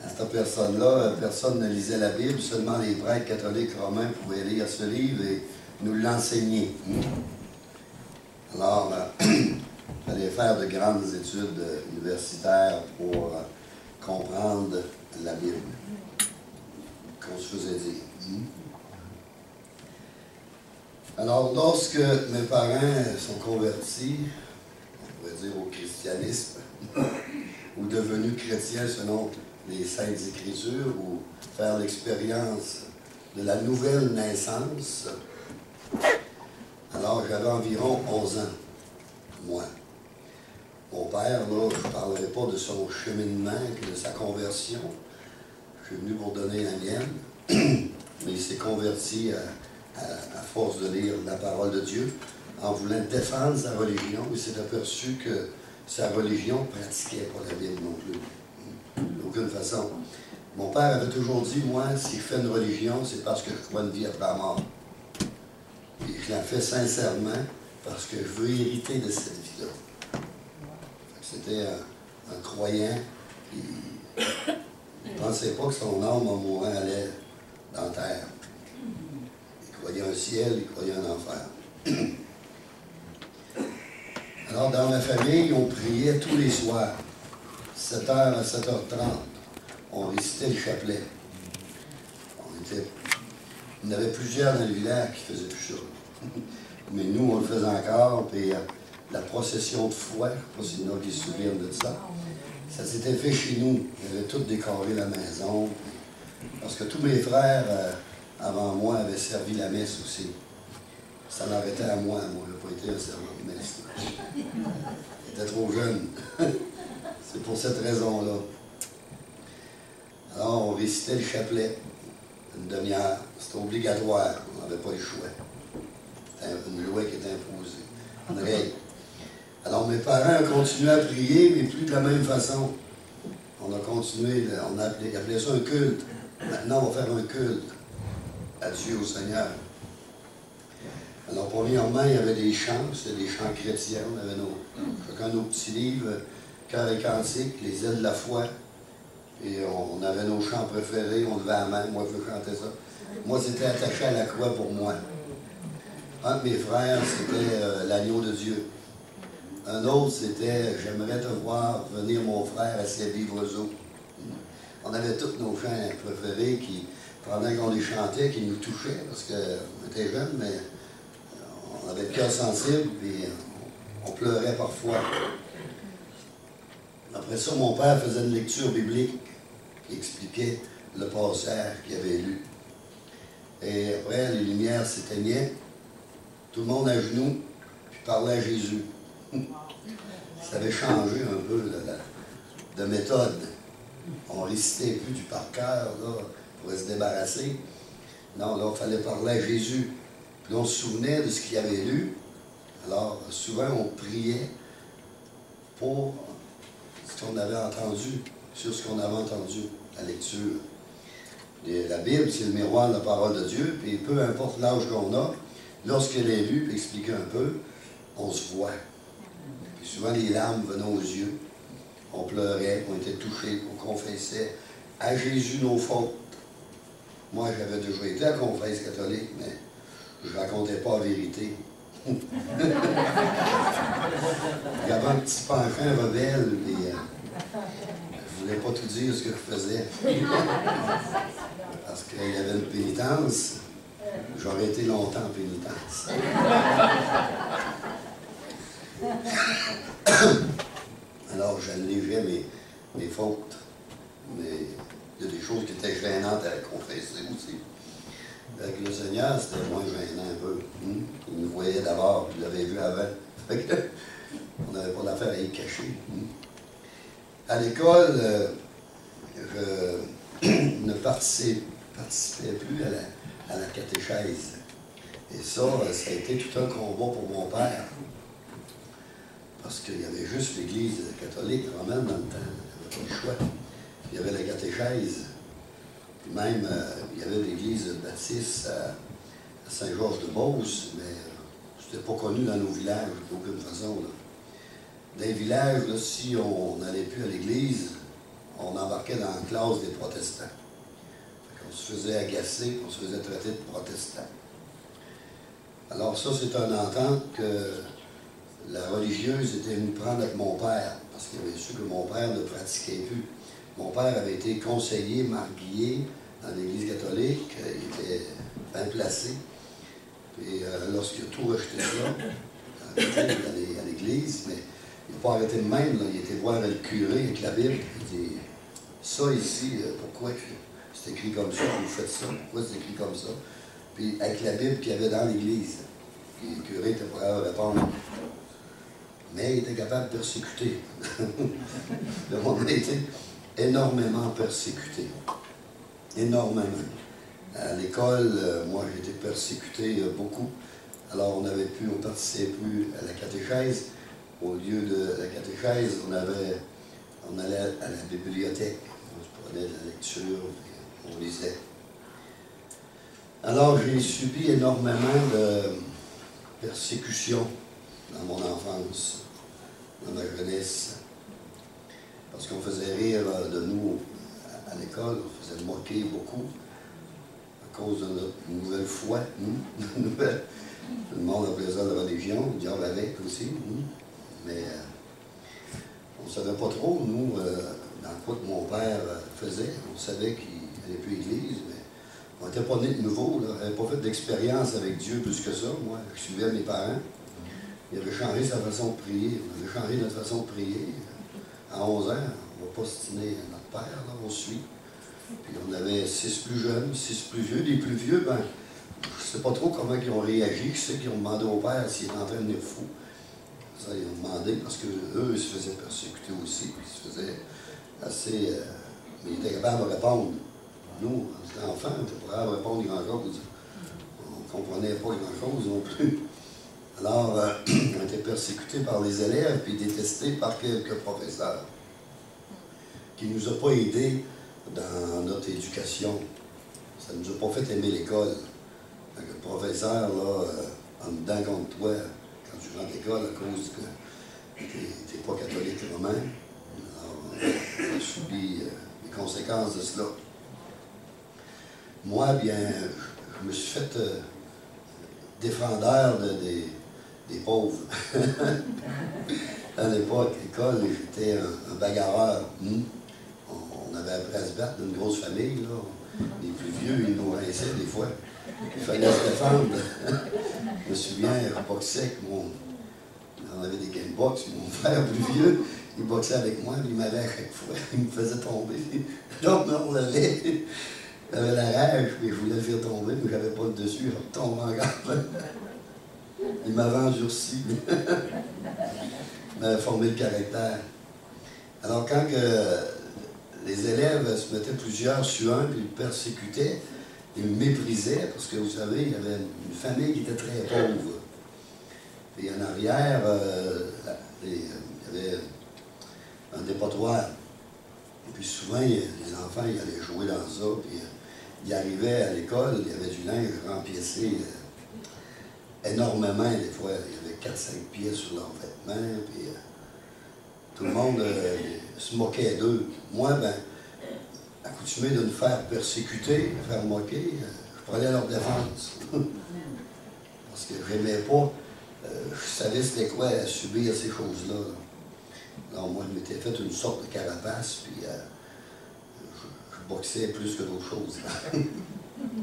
À cette personne-là, personne ne lisait la Bible, seulement les prêtres catholiques romains pouvaient lire ce livre et nous l'enseigner. Alors, il fallait faire de grandes études universitaires pour comprendre la Bible, qu'on se faisait dire. Alors, lorsque mes parents sont convertis, on pourrait dire au christianisme, ou devenus chrétiens selon les Saintes Écritures, ou faire l'expérience de la nouvelle naissance, alors j'avais environ 11 ans, moi. Mon père, là, je ne parlerai pas de son cheminement et de sa conversion. Je suis venu pour donner la mienne, mais il s'est converti à force de lire la parole de Dieu, en voulant défendre sa religion. Il s'est aperçu que sa religion ne pratiquait pas la Bible non plus. D'aucune façon. Mon père avait toujours dit, moi, si je fais une religion, c'est parce que je crois une vie après la mort. Et je la fais sincèrement parce que je veux hériter de cette vie-là. C'était un croyant qui ne pensait pas que son âme en mourant allait dans la terre. Il croyait un ciel, il croyait un enfer. Alors, dans ma famille, on priait tous les soirs, 7h à 7h30. On récitait le chapelet. Il y en avait plusieurs dans le village qui faisaient tout ça. Mais nous, on le faisait encore, puis la procession de foi, je ne sais pas s'il y en a qui se souviennent de ça, ça s'était fait chez nous. On avait tout décoré la maison, parce que tous mes frères, avant moi, avaient servi la messe aussi. Ça l'arrêtait à moi, je n'ai pas été un servant de messe. J'étais trop jeune. C'est pour cette raison-là. Alors, on récitait le chapelet, une demi-heure. C'était obligatoire, on n'avait pas le choix. C'était une loi qui était imposée, une règle. Alors, mes parents ont continué à prier, mais plus de la même façon. On a continué, on appelait ça un culte. Maintenant, on va faire un culte à Dieu, au Seigneur. Alors, premièrement, il y avait des chants, c'était des chants chrétiens. On avait chacun nos petits livres, Cœur et Cantique, Les ailes de la foi. Et on avait nos chants préférés, on levait la main, moi je chantais ça. Moi, c'était Attaché à la croix pour moi. Un de mes frères, c'était L'agneau de Dieu. Un autre, c'était J'aimerais te voir venir, mon frère, à ses livres eaux. On avait tous nos chants préférés qui, pendant qu'on les chantait, qui nous touchaient, parce qu'on était jeunes, mais on avait le cœur sensible, puis on pleurait parfois. Après ça, mon père faisait une lecture biblique qui expliquait le passage qu'il avait lu. Et après, les lumières s'éteignaient, tout le monde à genoux, puis parlait à Jésus. Ça avait changé un peu de méthode. On récitait plus du par cœur, là, pour se débarrasser. Non, là, il fallait parler à Jésus. Puis on se souvenait de ce qu'il avait lu. Alors, souvent, on priait pour ce qu'on avait entendu, sur ce qu'on avait entendu, la lecture. Et la Bible, c'est le miroir de la parole de Dieu, puis peu importe l'âge qu'on a, lorsqu'elle est lue, puis expliquée un peu, on se voit. Puis souvent, les larmes venaient aux yeux. On pleurait, on était touchés, on confessait à Jésus nos fautes. Moi, j'avais déjà été à la confesse catholique, mais je ne racontais pas la vérité. Il y avait un petit penchant rebelle, et je ne voulais pas tout dire ce que je faisais. Parce qu'il y avait une pénitence, j'aurais été longtemps en pénitence. Alors, j'allégeais mes fautes, mais il y a des choses qui étaient gênantes à confesser aussi. Avec le Seigneur, c'était moins gênant un peu. Il nous voyait d'abord, il l'avait vu avant. On n'avait pas d'affaire à y cacher. À l'école, je ne participais plus à la catéchèse. Et ça a été tout un combat pour mon père. Parce qu'il y avait juste l'Église catholique romaine dans le temps. Il n'y avait pas le choix. Il y avait la catéchèse. Puis même, il y avait l'église baptiste à Saint-Georges-de-Beauce, mais c'était pas connu dans nos villages, d'aucune façon. Là. Dans les villages, là, si on n'allait plus à l'église, on embarquait dans la classe des protestants. On se faisait agacer, on se faisait traiter de protestants. Alors ça, c'est une entente que la religieuse était venue prendre avec mon père, parce qu'il avait su que mon père ne pratiquait plus. Mon père avait été conseiller marguillier dans l'Église catholique, il était bien placé. Et lorsqu'il a tout rejeté ça, à l'Église, mais il n'a pas arrêté de même, là, il était voir le curé avec la Bible, il dit « Ça ici, pourquoi c'est écrit comme ça, vous faites ça, pourquoi c'est écrit comme ça? » Puis avec la Bible qu'il y avait dans l'Église, le curé était prêt à répondre. Mais il était capable de persécuter. On a été énormément persécuté. Énormément. À l'école, moi j'ai été persécuté beaucoup. Alors on participait plus à la catéchèse. Au lieu de la catéchèse, on allait à la bibliothèque. On se prenait de la lecture, on lisait. Alors j'ai subi énormément de persécutions dans mon enfance, dans ma jeunesse. Parce qu'on faisait rire de nous à l'école, on faisait moquer beaucoup à cause de notre nouvelle foi. Tout le monde appelait ça la religion, le diable avec aussi. Mais on ne savait pas trop, nous, dans quoi que mon père faisait. On savait qu'il n'allait plus à l'église, mais on n'était pas nés de nouveau. On n'avait pas fait d'expérience avec Dieu plus que ça. Moi, je suivais mes parents. Il avait changé sa façon de prier. On avait changé notre façon de prier. À 11 ans, on ne va pas ostiner notre père, là, on suit. Puis on avait 6 plus jeunes, 6 plus vieux. Les plus vieux, ben, je ne sais pas trop comment ils ont réagi. Je sais qu'ils ont demandé au père s'il était en train de devenir fou. Ça, ils ont demandé parce qu'eux, ils se faisaient persécuter aussi. Puis ils se faisaient assez. Mais ils étaient capables de répondre. Nous, en tant qu'enfants, on était pas capables de répondre grand-chose. On ne comprenait pas grand-chose non plus. Alors, on était persécutés par les élèves puis détestés par quelques professeurs qui ne nous ont pas aidés dans notre éducation. Ça ne nous a pas fait aimer l'école. Le professeur, là, en dedans contre toi, quand tu rentres à l'école à cause que tu n'es pas catholique romain, alors on a subi les conséquences de cela. Moi, bien, je me suis fait défendeur des pauvres. À l'époque, à l'école, j'étais un bagarreur. On avait appris à se battre d'une grosse famille. Là. Les plus vieux, ils nous rinçaient des fois. Il fallait se défendre. Je me souviens, je boxais avec on avait des game box. Mon frère plus vieux, il boxait avec moi, il m'avait à chaque fois. Il me faisait tomber. Donc, on l'avait. J'avais la rage, puis je voulais le faire tomber, mais je n'avais pas le dessus, je tombais en garde. Il m'avait endurci. Il m'avait formé le caractère. Alors, quand les élèves se mettaient plusieurs sur un, puis ils le persécutaient, ils me méprisaient, parce que vous savez, il y avait une famille qui était très pauvre. Et en arrière, il y avait un dépotoir. Et puis souvent, les enfants, ils allaient jouer dans ça, puis ils arrivaient à l'école, il y avait du linge rempiécé énormément, des fois. Il y avait 4-5 pieds sur leurs vêtements, puis tout le monde se moquait d'eux. Moi, ben, accoutumé de nous faire persécuter, de faire moquer, je prenais leur défense. Parce que je n'aimais pas, je savais c'était quoi subir ces choses-là. Alors moi, je m'étais fait une sorte de carapace, puis je boxais plus que d'autres choses.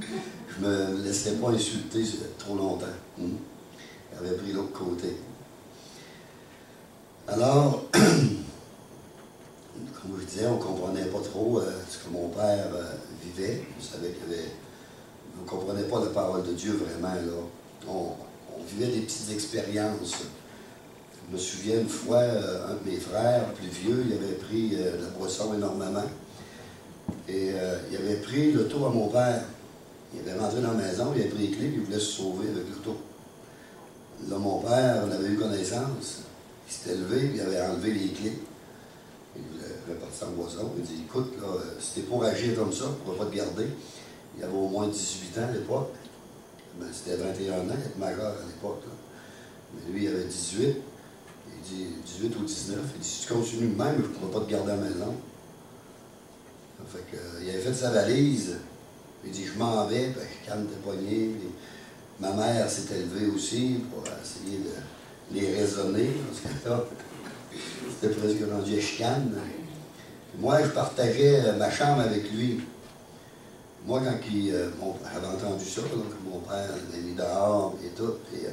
Je ne me laissais pas insulter trop longtemps. J'avais pris l'autre côté. Alors, comme je disais, on ne comprenait pas trop ce que mon père vivait. Vous savez on ne comprenait pas la parole de Dieu vraiment. Là. On vivait des petites expériences. Je me souviens une fois, un de mes frères plus vieux, il avait pris de la boisson énormément. Et il avait pris l'auto à mon père. Il avait rentré dans la maison, il avait pris les clés, puis il voulait se sauver avec l'auto. Là, mon père en avait eu connaissance. Il s'était levé, puis il avait enlevé les clés. Il voulait repartir en boisson. Il dit, écoute, là, si t'es pour agir comme ça, on ne va pas te garder. Il avait au moins 18 ans à l'époque. Ben, c'était 21 ans, il était majeur à l'époque. Mais lui, il avait 18. Il dit 18 ou 19. Il dit, si tu continues de même, je ne pourrai pas te garder à la maison. Fait que, il avait fait sa valise. Il dit, je m'en vais, puis je calme tes poignets. Puis ma mère s'était levée aussi pour essayer de les raisonner, parce que là, c'était presque rendu à chicane. Moi, je partageais ma chambre avec lui. Moi, quand j'avais entendu ça, donc mon père l'avait mis dehors et tout, et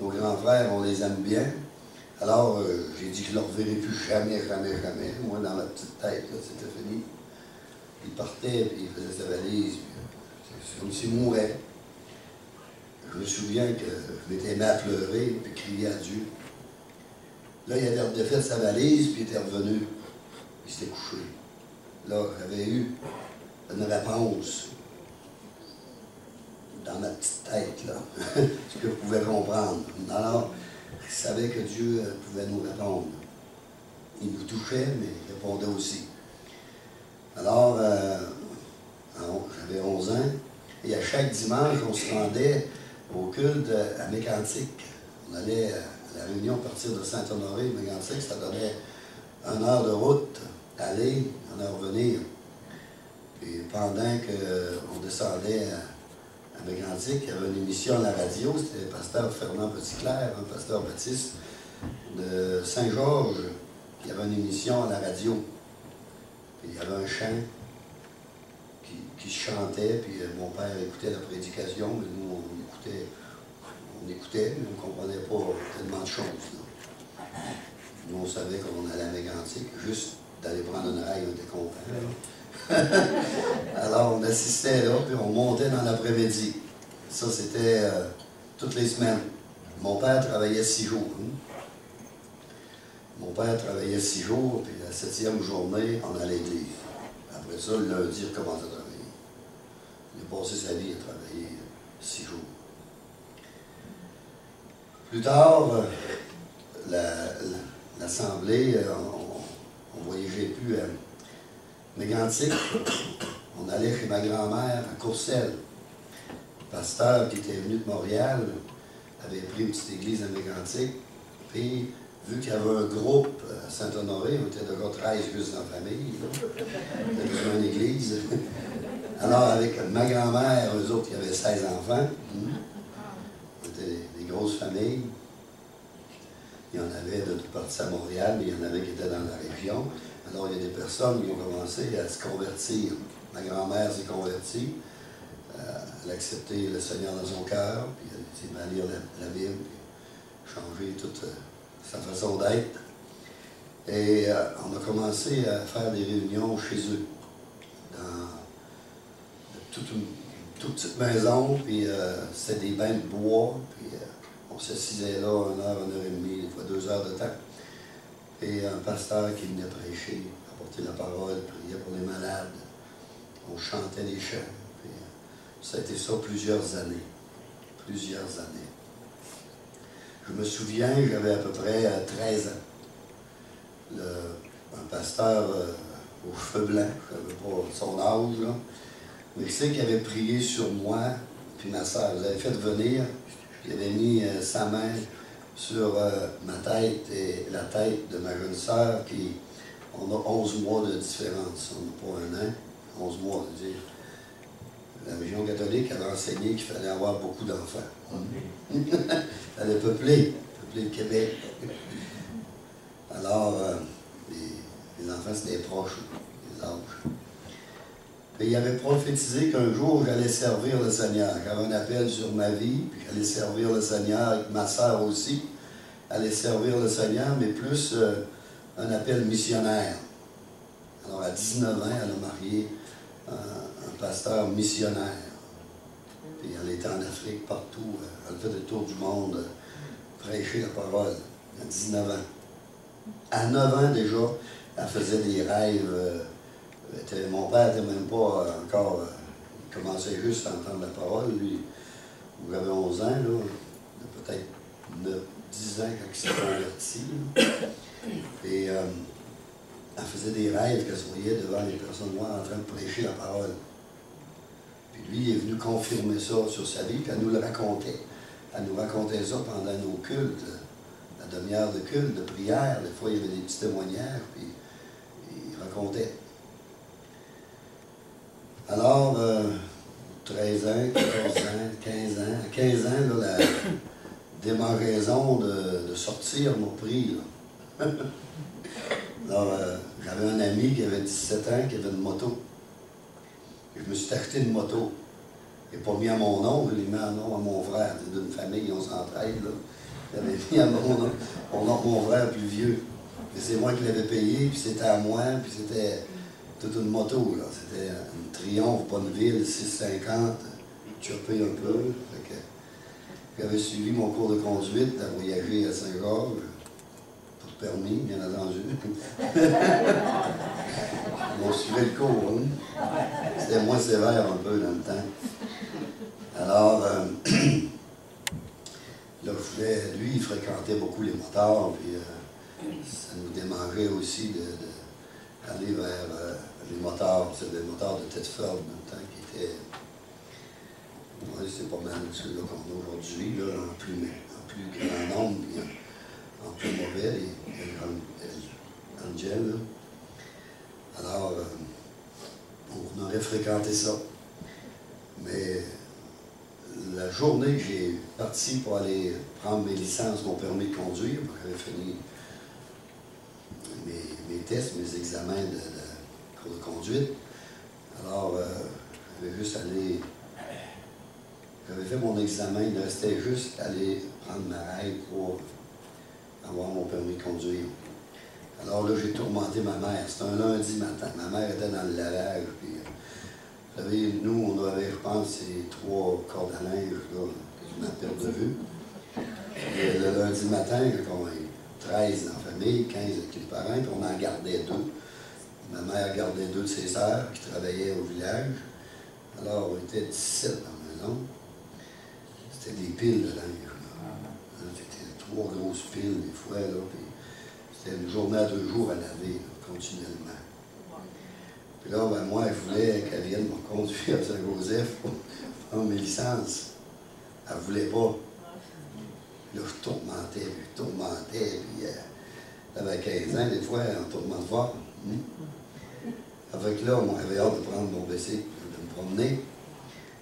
nos grands frères, on les aime bien. Alors, j'ai dit que je ne le reverrai plus jamais, jamais, jamais. Moi, dans ma petite tête, c'était fini. Il partait, puis il faisait sa valise, c'est comme s'il mourait. Je me souviens que je m'étais mis à pleurer, puis crier à Dieu. Là, il avait défait sa valise, puis il était revenu. Il s'était couché. Là, j'avais eu une réponse dans ma petite tête, là, ce que je pouvais comprendre. Alors, je savais que Dieu pouvait nous répondre. Il nous touchait, mais il répondait aussi. Alors, j'avais 11 ans, et à chaque dimanche, on se rendait au culte à Mégantic. On allait à la réunion à partir de Saint-Honoré, Mégantic, ça donnait 1 heure de route, aller, 1 heure revenir. Et pendant qu'on descendait à Mégantic, il y avait une émission à la radio, c'était le pasteur Fernand Petitclerc, un pasteur baptiste de Saint-Georges. Il y avait une émission à la radio. Puis il y avait un chant qui se chantait, puis mon père écoutait la prédication, mais nous, on écoutait, mais on ne comprenait pas tellement de choses. Là. Nous, on savait qu'on allait à Mégantic, juste d'aller prendre une raille, on était contents. Alors, on assistait là, puis on montait dans l'après-midi. Ça, c'était toutes les semaines. Mon père travaillait 6 jours. Hein? Mon père travaillait 6 jours, puis la 7e journée, on allait à l'église. Après ça, le lundi, il recommençait à travailler. Il a passé sa vie à travailler 6 jours. Plus tard, l'Assemblée, on ne voyageait plus à Mégantic. On allait chez ma grand-mère à Courcelles. Le pasteur qui était venu de Montréal avait pris une petite église à Mégantic. Puis, vu qu'il y avait un groupe à Saint-Honoré, on était déjà 13 juste dans la famille. On avait besoin d'une église. Alors, avec ma grand-mère, eux autres, il y avait 16 enfants. On était des grosses familles. Il y en avait de toutes parties à Montréal, mais il y en avait qui étaient dans la région. Alors, il y a des personnes qui ont commencé à se convertir. Ma grand-mère s'est convertie. Elle a accepté le Seigneur dans son cœur, puis elle s'est mise à lire la Bible, puis changer toute sa façon d'être. Et on a commencé à faire des réunions chez eux, dans une toute petite maison, puis c'était des bains de bois, puis on s'assisait là 1 heure, 1 heure et demie, des fois 2 heures de temps. Et un pasteur qui venait prêcher, apporter la parole, prier pour les malades. On chantait des chants. Puis, ça a été ça plusieurs années. Plusieurs années. Je me souviens, j'avais à peu près 13 ans. Un pasteur aux cheveux blancs, je ne savais pas son âge, là, mais qui qu'il avait prié sur moi, puis ma soeur. Vous avez fait venir, il avait mis sa main sur ma tête et la tête de ma jeune sœur, qui on a 11 mois de différence. On n'a pas 1 an, 11 mois, je veux dire. La région catholique avait enseigné qu'il fallait avoir beaucoup d'enfants. Il fallait peupler le Québec. Alors, les enfants, c'était proches, les âges. Et il avait prophétisé qu'un jour, j'allais servir le Seigneur. J'avais un appel sur ma vie, puis j'allais servir le Seigneur, avec ma sœur aussi. Allait servir le Seigneur, mais plus un appel missionnaire. Alors, à 19 ans, elle a marié un pasteur missionnaire. Puis elle était en Afrique, partout. Elle fait le tour du monde, prêcher la parole, à 19 ans. À 9 ans déjà, elle faisait des rêves. Mon père n'était même pas encore... il commençait juste à entendre la parole. Lui, il avait 11 ans, là, peut-être 10 ans quand il s'est converti. Et elle faisait des rêves qu'elle se voyait devant les personnes noires en train de prêcher la parole. Puis lui, il est venu confirmer ça sur sa vie, puis elle nous le racontait. Elle nous racontait ça pendant nos cultes, la demi-heure de culte, de prière. Des fois, il y avait des petits témoignages, puis il racontait. Alors, 13 ans, 14 ans, 15 ans. À 15 ans, là, la démangeaison de sortir m'a pris. Là. Alors, j'avais un ami qui avait 17 ans, qui avait une moto. Et je me suis acheté une moto. Il n'a pas mis à mon nom, je l'ai mis à nom à mon frère. C'est d'une famille, on s'entraide. Il avait mis à mon nom, mon frère plus vieux. Et c'est moi qui l'avais payé, puis c'était à moi, puis c'était toute une moto. C'était une Triumph Bonneville 650, chopé un peu. J'avais suivi mon cours de conduite à voyager à Saint-Georges. Pas de permis, bien entendu. On suivait le cours, hein? C'était moins sévère un peu dans le temps. Alors, là, lui, il fréquentait beaucoup les motards, puis ça nous démangeait aussi d'aller vers les motards. C'était des motards de Thetford dans le temps qui étaient. Oui, c'est pas mal ceux-là qu'on a aujourd'hui, là, en plus grand nombre, puis en plus mauvais, les Angel. Là. Alors, on aurait fréquenté ça. Mais la journée que j'ai parti pour aller prendre mes licences, mon permis de conduire, j'avais fini mes tests, mes examens de cours de conduite. Alors, j'avais juste allé. J'avais fait mon examen, il restait juste aller prendre ma règle pour avoir mon permis de conduire. Alors là, j'ai tourmenté ma mère. C'était un lundi matin. Ma mère était dans le lavage. Puis, vous savez, nous, on avait, je pense, ces 3 cordes à linge là, que je m'appelle de vue. Et le lundi matin, quand on est 13 dans la famille, 15 avec les parents, puis on en gardait 2. Ma mère gardait 2 de ses sœurs qui travaillaient au village. Alors, on était 17 dans la maison. C'était des piles de linge. C'était 3 grosses piles, des fois. Là, c'était une journée à 2 jours à laver, là, continuellement. Puis là, ben, moi, je voulais qu'elle vienne me conduire à Saint-Joseph pour prendre mes licences. Elle ne voulait pas. Là, je tourmentais, puis elle avait 15 ans, des fois, on tourmente fort. Avec là, moi, j'avais hâte de prendre mon WC, de me promener.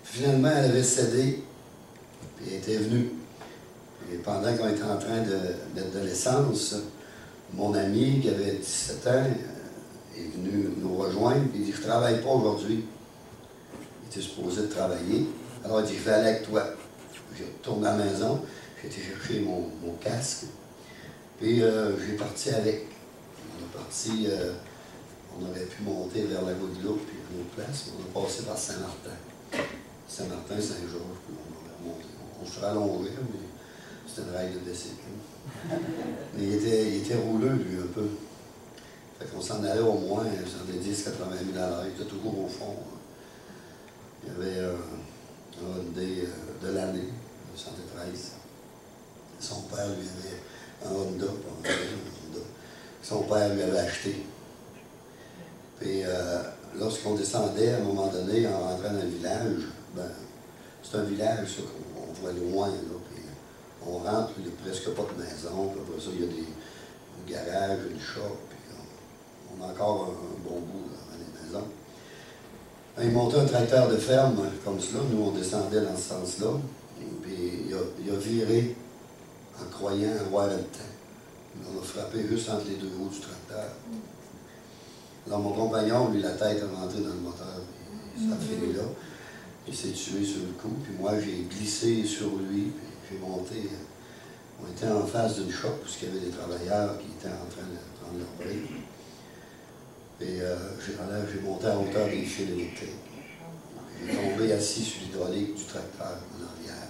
Puis finalement, elle avait cédé. Puis elle était venue. Et pendant qu'on était en train de mettre de l'essence, mon ami, qui avait 17 ans, est venu nous rejoindre. Puis il dit, je ne travaille pas aujourd'hui. Il était supposé de travailler. Alors il dit, je vais aller avec toi. J'ai retourné à la maison, j'ai été chercher mon casque. Puis j'ai parti avec. On est parti, on aurait pu monter vers la Guadeloupe, puis une autre place. On a passé par Saint-Martin. Saint-Martin, Saint-Georges, puis on aurait remonté. On se rallongeait, mais c'était une règle de bicycle. Mais il était rouleux, lui, un peu. Fait qu'on s'en allait au moins 110, 80 000 à l'heure. Il était toujours au fond. Il y avait un Hyundai de l'année, 113. Son père lui avait un Honda, que son père lui avait acheté. Puis lorsqu'on descendait, à un moment donné, en rentrant dans le village, ben, c'est un village, ça, qu'on voit loin, là, puis on rentre, il n'y a presque pas de maison, puis après ça, il y a des garages, une shop, puis on a encore un bon bout là, dans les maisons. Il montait un tracteur de ferme comme cela, nous on descendait dans ce sens-là, puis il a viré en croyant avoir le temps. On a frappé juste entre les 2 roues du tracteur. Alors mon compagnon, lui, la tête est rentrée dans le moteur, puis ça a fini là. Il s'est tué sur le coup, puis moi j'ai glissé sur lui, puis j'ai monté. On était en face d'une shop, puisqu'il y avait des travailleurs qui étaient en train de prendre leur break. Et j'ai monté à hauteur des fils électriques. J'ai tombé assis sur l'hydraulique du tracteur en arrière.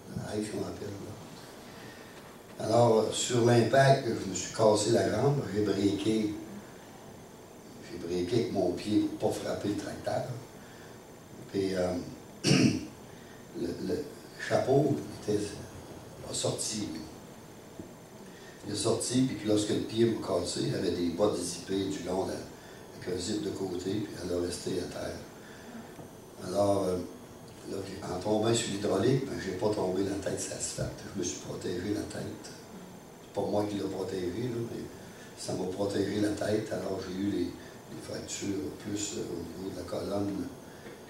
Le rail qu'on appelle là. Alors, sur l'impact, je me suis cassé la jambe, j'ai breaké. J'ai breaké avec mon pied pour ne pas frapper le tracteur. Puis le chapeau a sorti. Il est sorti, puis lorsque le pied m'a cassé, il avait des bottes zippées du long avec un zip de côté, puis elle a resté à terre. Alors, là, en tombant sur l'hydraulique, ben, je n'ai pas tombé la tête sur l'asphalte. Je me suis protégé la tête. C'est pas moi qui l'ai protégé, là, mais ça m'a protégé la tête. Alors, j'ai eu des fractures plus au niveau de la colonne,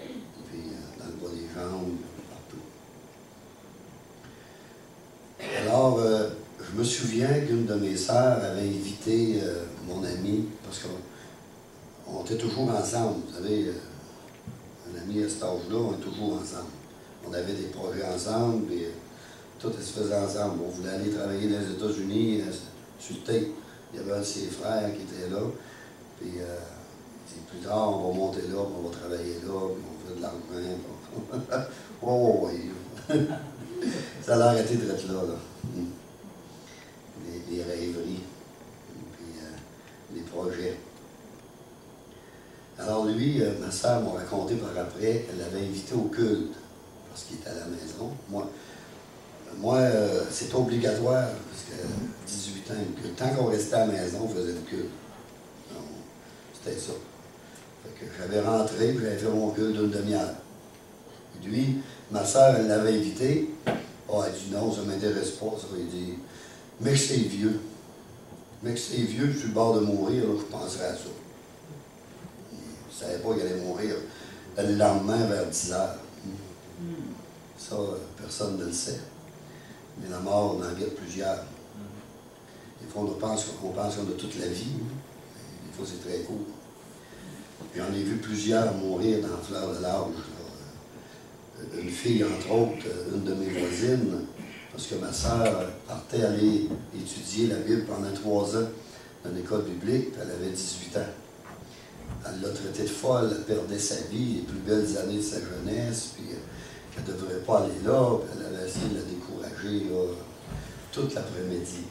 et puis dans le bas des jambes, partout. Alors, je me souviens qu'une de mes sœurs avait invité mon ami, parce qu'on était toujours ensemble, vous savez, un ami à cet âge-là, on est toujours ensemble. On avait des projets ensemble, et tout se faisait ensemble. On voulait aller travailler dans les États-Unis, sur le tape. Il y avait un de ses frères qui était là. Puis, plus tard, on va monter là, puis on va travailler là, puis on fait de l'argent. Oh, oui. Ça a arrêté d'être là. Les rêveries, puis les projets. Alors lui, ma soeur m'a raconté par après qu'elle l'avait invité au culte, parce qu'il était à la maison. Moi c'est obligatoire, parce que 18 ans, le culte. Tant qu'on restait à la maison, on faisait le culte. C'était ça. Fait que j'avais rentré, puis j'avais fait mon culte d'une demi-heure. Lui, ma soeur, elle l'avait invité. Oh, elle dit non, ça ne m'intéresse pas, ça. Il dit, mais que c'est vieux. Mais que c'est vieux, je suis sur le bord de mourir, là, je penserais à ça. Je ne savais pas qu'il allait mourir le lendemain vers 10 heures. Ça, personne ne le sait. Mais la mort, on en guette plusieurs. Des fois, on pense qu'on a toute la vie. Des fois, c'est très court. Puis j'en ai vu plusieurs mourir dans la fleur de l'âge. Une fille, entre autres, une de mes voisines, parce que ma sœur partait aller étudier la Bible pendant 3 ans dans l'école biblique, puis elle avait 18 ans. Elle l'a traitée de folle, elle perdait sa vie, les plus belles années de sa jeunesse, puis qu'elle ne devrait pas aller là, puis elle avait essayé de la décourager là, toute l'après-midi.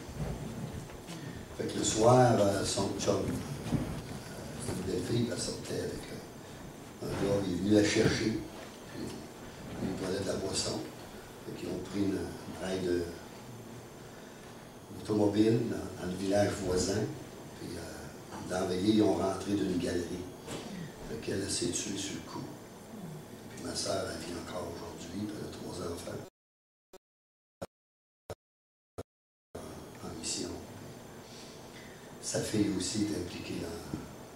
Fait que le soir, son chum, une belle fille, elle sortait avec un gars, il est venu la chercher, puis il prenait de la boisson. Fait qu'ils ont pris une raide d'automobile dans le village voisin, puis dans la veillée, ils ont rentré d'une galerie. Fait qu'elle s'est tuée sur le coup. Puis ma sœur, elle vit encore aujourd'hui, puis elle a 3 enfants. En mission. Sa fille aussi est impliquée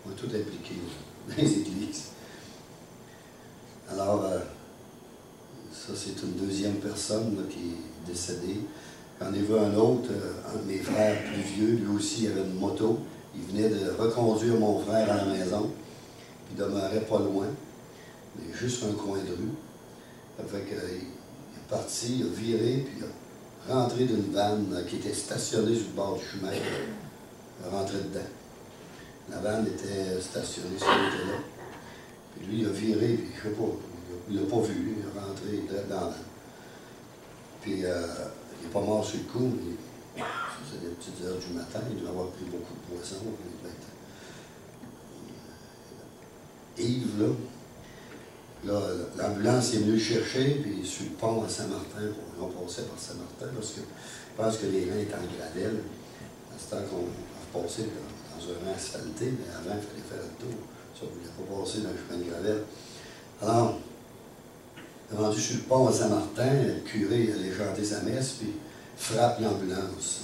on est tous impliqués dans les églises. Alors, ça c'est une deuxième personne là, qui est décédée. J'en ai vu un autre, un de mes frères plus vieux, lui aussi il avait une moto. Il venait de reconduire mon frère à la maison, puis il demeurait pas loin, mais juste un coin de rue. Ça fait qu'il est parti, il a viré, puis il a rentré d'une vanne qui était stationnée sur le bord du chemin. Il est rentré dedans. La vanne était stationnée sur le côté là. Puis lui, il a viré, puis je ne sais pas, il l'a pas vu, lui, il est rentré direct dans la vanne. Puis il n'est pas mort sur le coup, mais c'est des petites heures du matin, il doit avoir pris beaucoup de poissons. Yves, là, l'ambulance est venue le chercher, puis sur le pont à Saint-Martin, on passait par Saint-Martin, parce que je pense que les reins étaient en gravelle. À ce temps qu'on a repassé dans un rang asphalté, mais avant, il fallait faire le tour. Ça, on ne voulait pas passer dans le chemin de gravelle. Alors, rendu sur le pont à Saint-Martin, le curé allait chanter sa messe, puis frappe l'ambulance.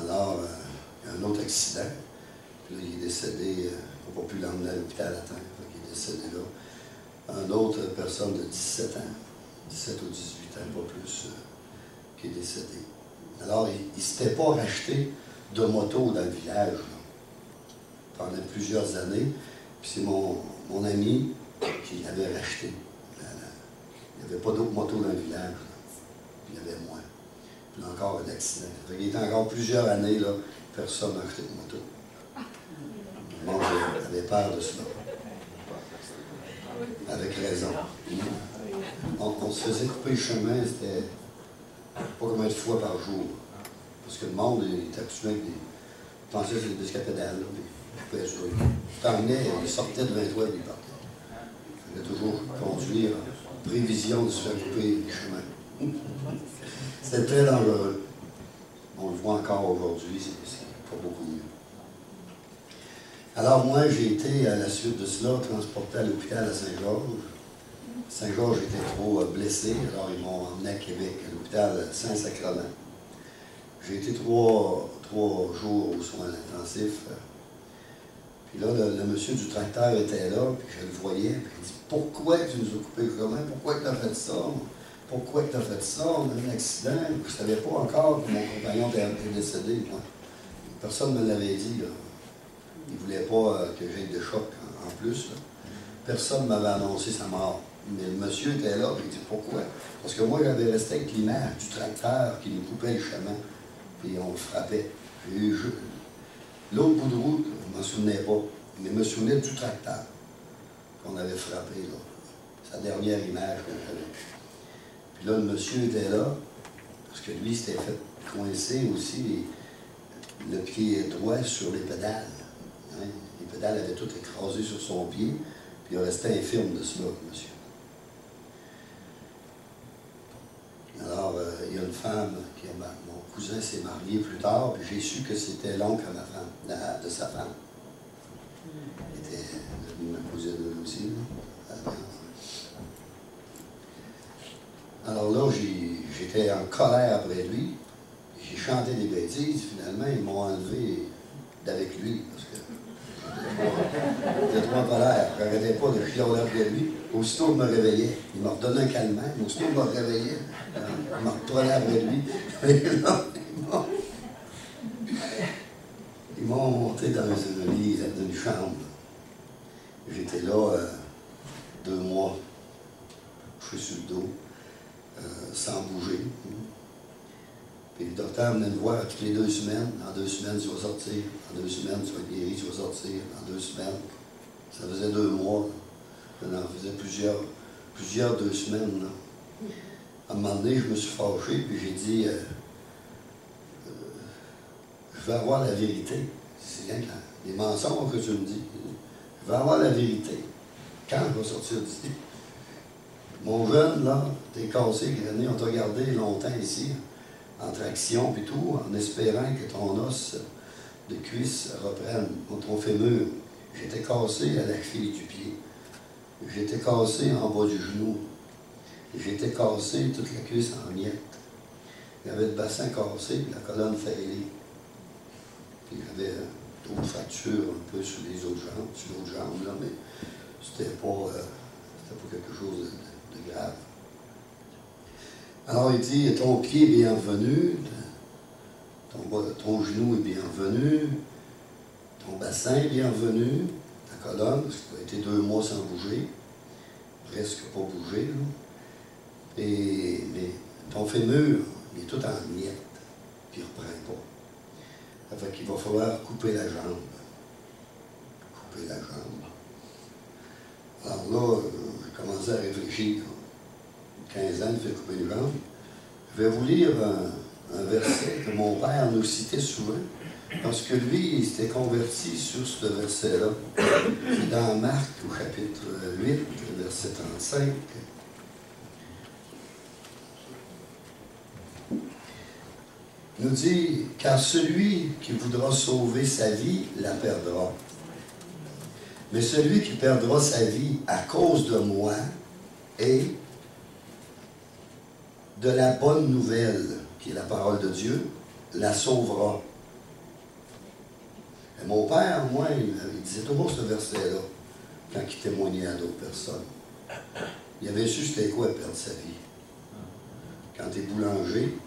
Alors, il y a un autre accident. Puis là, il est décédé, on n'a pas pu l'emmener à l'hôpital à temps. Il est décédé là. Une autre personne de 17 ans, 17 ou 18 ans, pas plus, qui est décédé. Alors, il ne s'était pas racheté de moto dans le village là, pendant plusieurs années. Puis c'est mon ami qui l'avait racheté. Il n'y avait pas d'autres motos dans le village. Là. Il y avait moins. Puis là, encore un accident. Il était encore plusieurs années, là, personne n'a acheté de moto. Le monde avait peur de cela. Avec raison. On se faisait couper le chemin, c'était pas combien de fois par jour. Parce que le monde est habitué avec des. Je pensais que c'était des escapédales, là, mais je pouvais jouer. T'emmenais, il sortait devant toi et il partait. Il fallait toujours conduire en prévision de se faire couper le chemin. C'était très dangereux. On le voit encore aujourd'hui, c'est pas beaucoup mieux. Alors moi, j'ai été, à la suite de cela, transporté à l'hôpital à Saint-Georges. Saint-Georges était trop blessé, alors ils m'ont emmené à Québec, à l'hôpital Saint-Sacrement. J'ai été trois jours aux soins intensifs. Puis là, le monsieur du tracteur était là, puis je le voyais, puis il dit « Pourquoi tu nous as coupé le chemin? Pourquoi tu as fait ça? Pourquoi tu as fait ça? On a eu un accident. » Je ne savais pas encore que mon compagnon était décédé. Moi. Personne ne me l'avait dit. Là. Il ne voulait pas que j'aie de choc en plus. Là. Personne ne m'avait annoncé sa mort. Mais le monsieur était là, puis il dit « Pourquoi? » Parce que moi, j'avais resté avec l'image du tracteur qui nous coupait le chemin, puis on le frappait. L'autre bout de route, je ne m'en souvenais pas, mais je me souvenais du tracteur qu'on avait frappé, là. Sa dernière image que j'avais. Puis là, le monsieur était là, parce que lui, s'était fait coincer aussi le pied droit sur les pédales. Hein? Les pédales avaient tout écrasé sur son pied, puis il restait infirme de cela, le monsieur. Alors, il y a une femme, mon cousin s'est marié plus tard, puis j'ai su que c'était l'oncle à ma femme, de sa femme. Elle était ma cousine aussi, là. Alors là, j'étais en colère après lui, j'ai chanté des bêtises, finalement, ils m'ont enlevé d'avec lui, parce que j'étais trop en colère, je n'arrêtais pas de chialer après lui. Aussitôt, je me réveillais. Il m'a redonné un calmant. Aussitôt, je me réveillais. Je me reprenais après lui. Ils m'ont monté dans un lit, dans une chambre. J'étais là 2 mois. Je suis sur le dos, sans bouger. Puis le docteur venait me voir toutes les 2 semaines. En 2 semaines, tu vas sortir. En 2 semaines, tu vas être guéri, tu vas sortir. En 2 semaines. Ça faisait 2 mois. J'en faisais plusieurs 2 semaines. Là. À un moment donné, je me suis fâché, puis j'ai dit je vais avoir la vérité. C'est rien que les mensonges que tu me dis. Je vais avoir la vérité. Quand je vais sortir d'ici? Mon jeune, là, t'es cassé, grané, on t'a gardé longtemps ici, en traction et tout, en espérant que ton os de cuisse reprenne, ton fémur. J'étais cassé à la cheville du pied. J'étais cassé en bas du genou. J'étais cassé toute la cuisse en miettes. Il y avait le bassin cassé, la colonne fêlée. Puis j'avais d'autres fractures un peu sur les autres jambes, sur l'autre jambe, là, mais c'était pas quelque chose de grave. Alors il dit, ton pied est bienvenu, ton genou est bienvenu, ton bassin est bienvenu, ta colonne, parce que tu as été 2 mois sans bouger, presque pas bouger, là. Mais ton fémur, il est tout en miettes, puis il ne reprend pas. Ça fait qu'il va falloir couper la jambe. Couper la jambe. Alors là, j'ai commencé à réfléchir. 15 ans, il fait couper une jambe. Je vais vous lire un verset que mon père nous citait souvent, parce que lui, il s'était converti sur ce verset-là. C'est dans Marc, au chapitre 8, verset 35. Il nous dit, « Car celui qui voudra sauver sa vie la perdra. Mais celui qui perdra sa vie à cause de moi et de la bonne nouvelle, qui est la parole de Dieu, la sauvera. » Et mon père, moi, il disait toujours ce verset-là, quand il témoignait à d'autres personnes. Il avait su c'était quoi perdre sa vie. Quand tu es boulanger,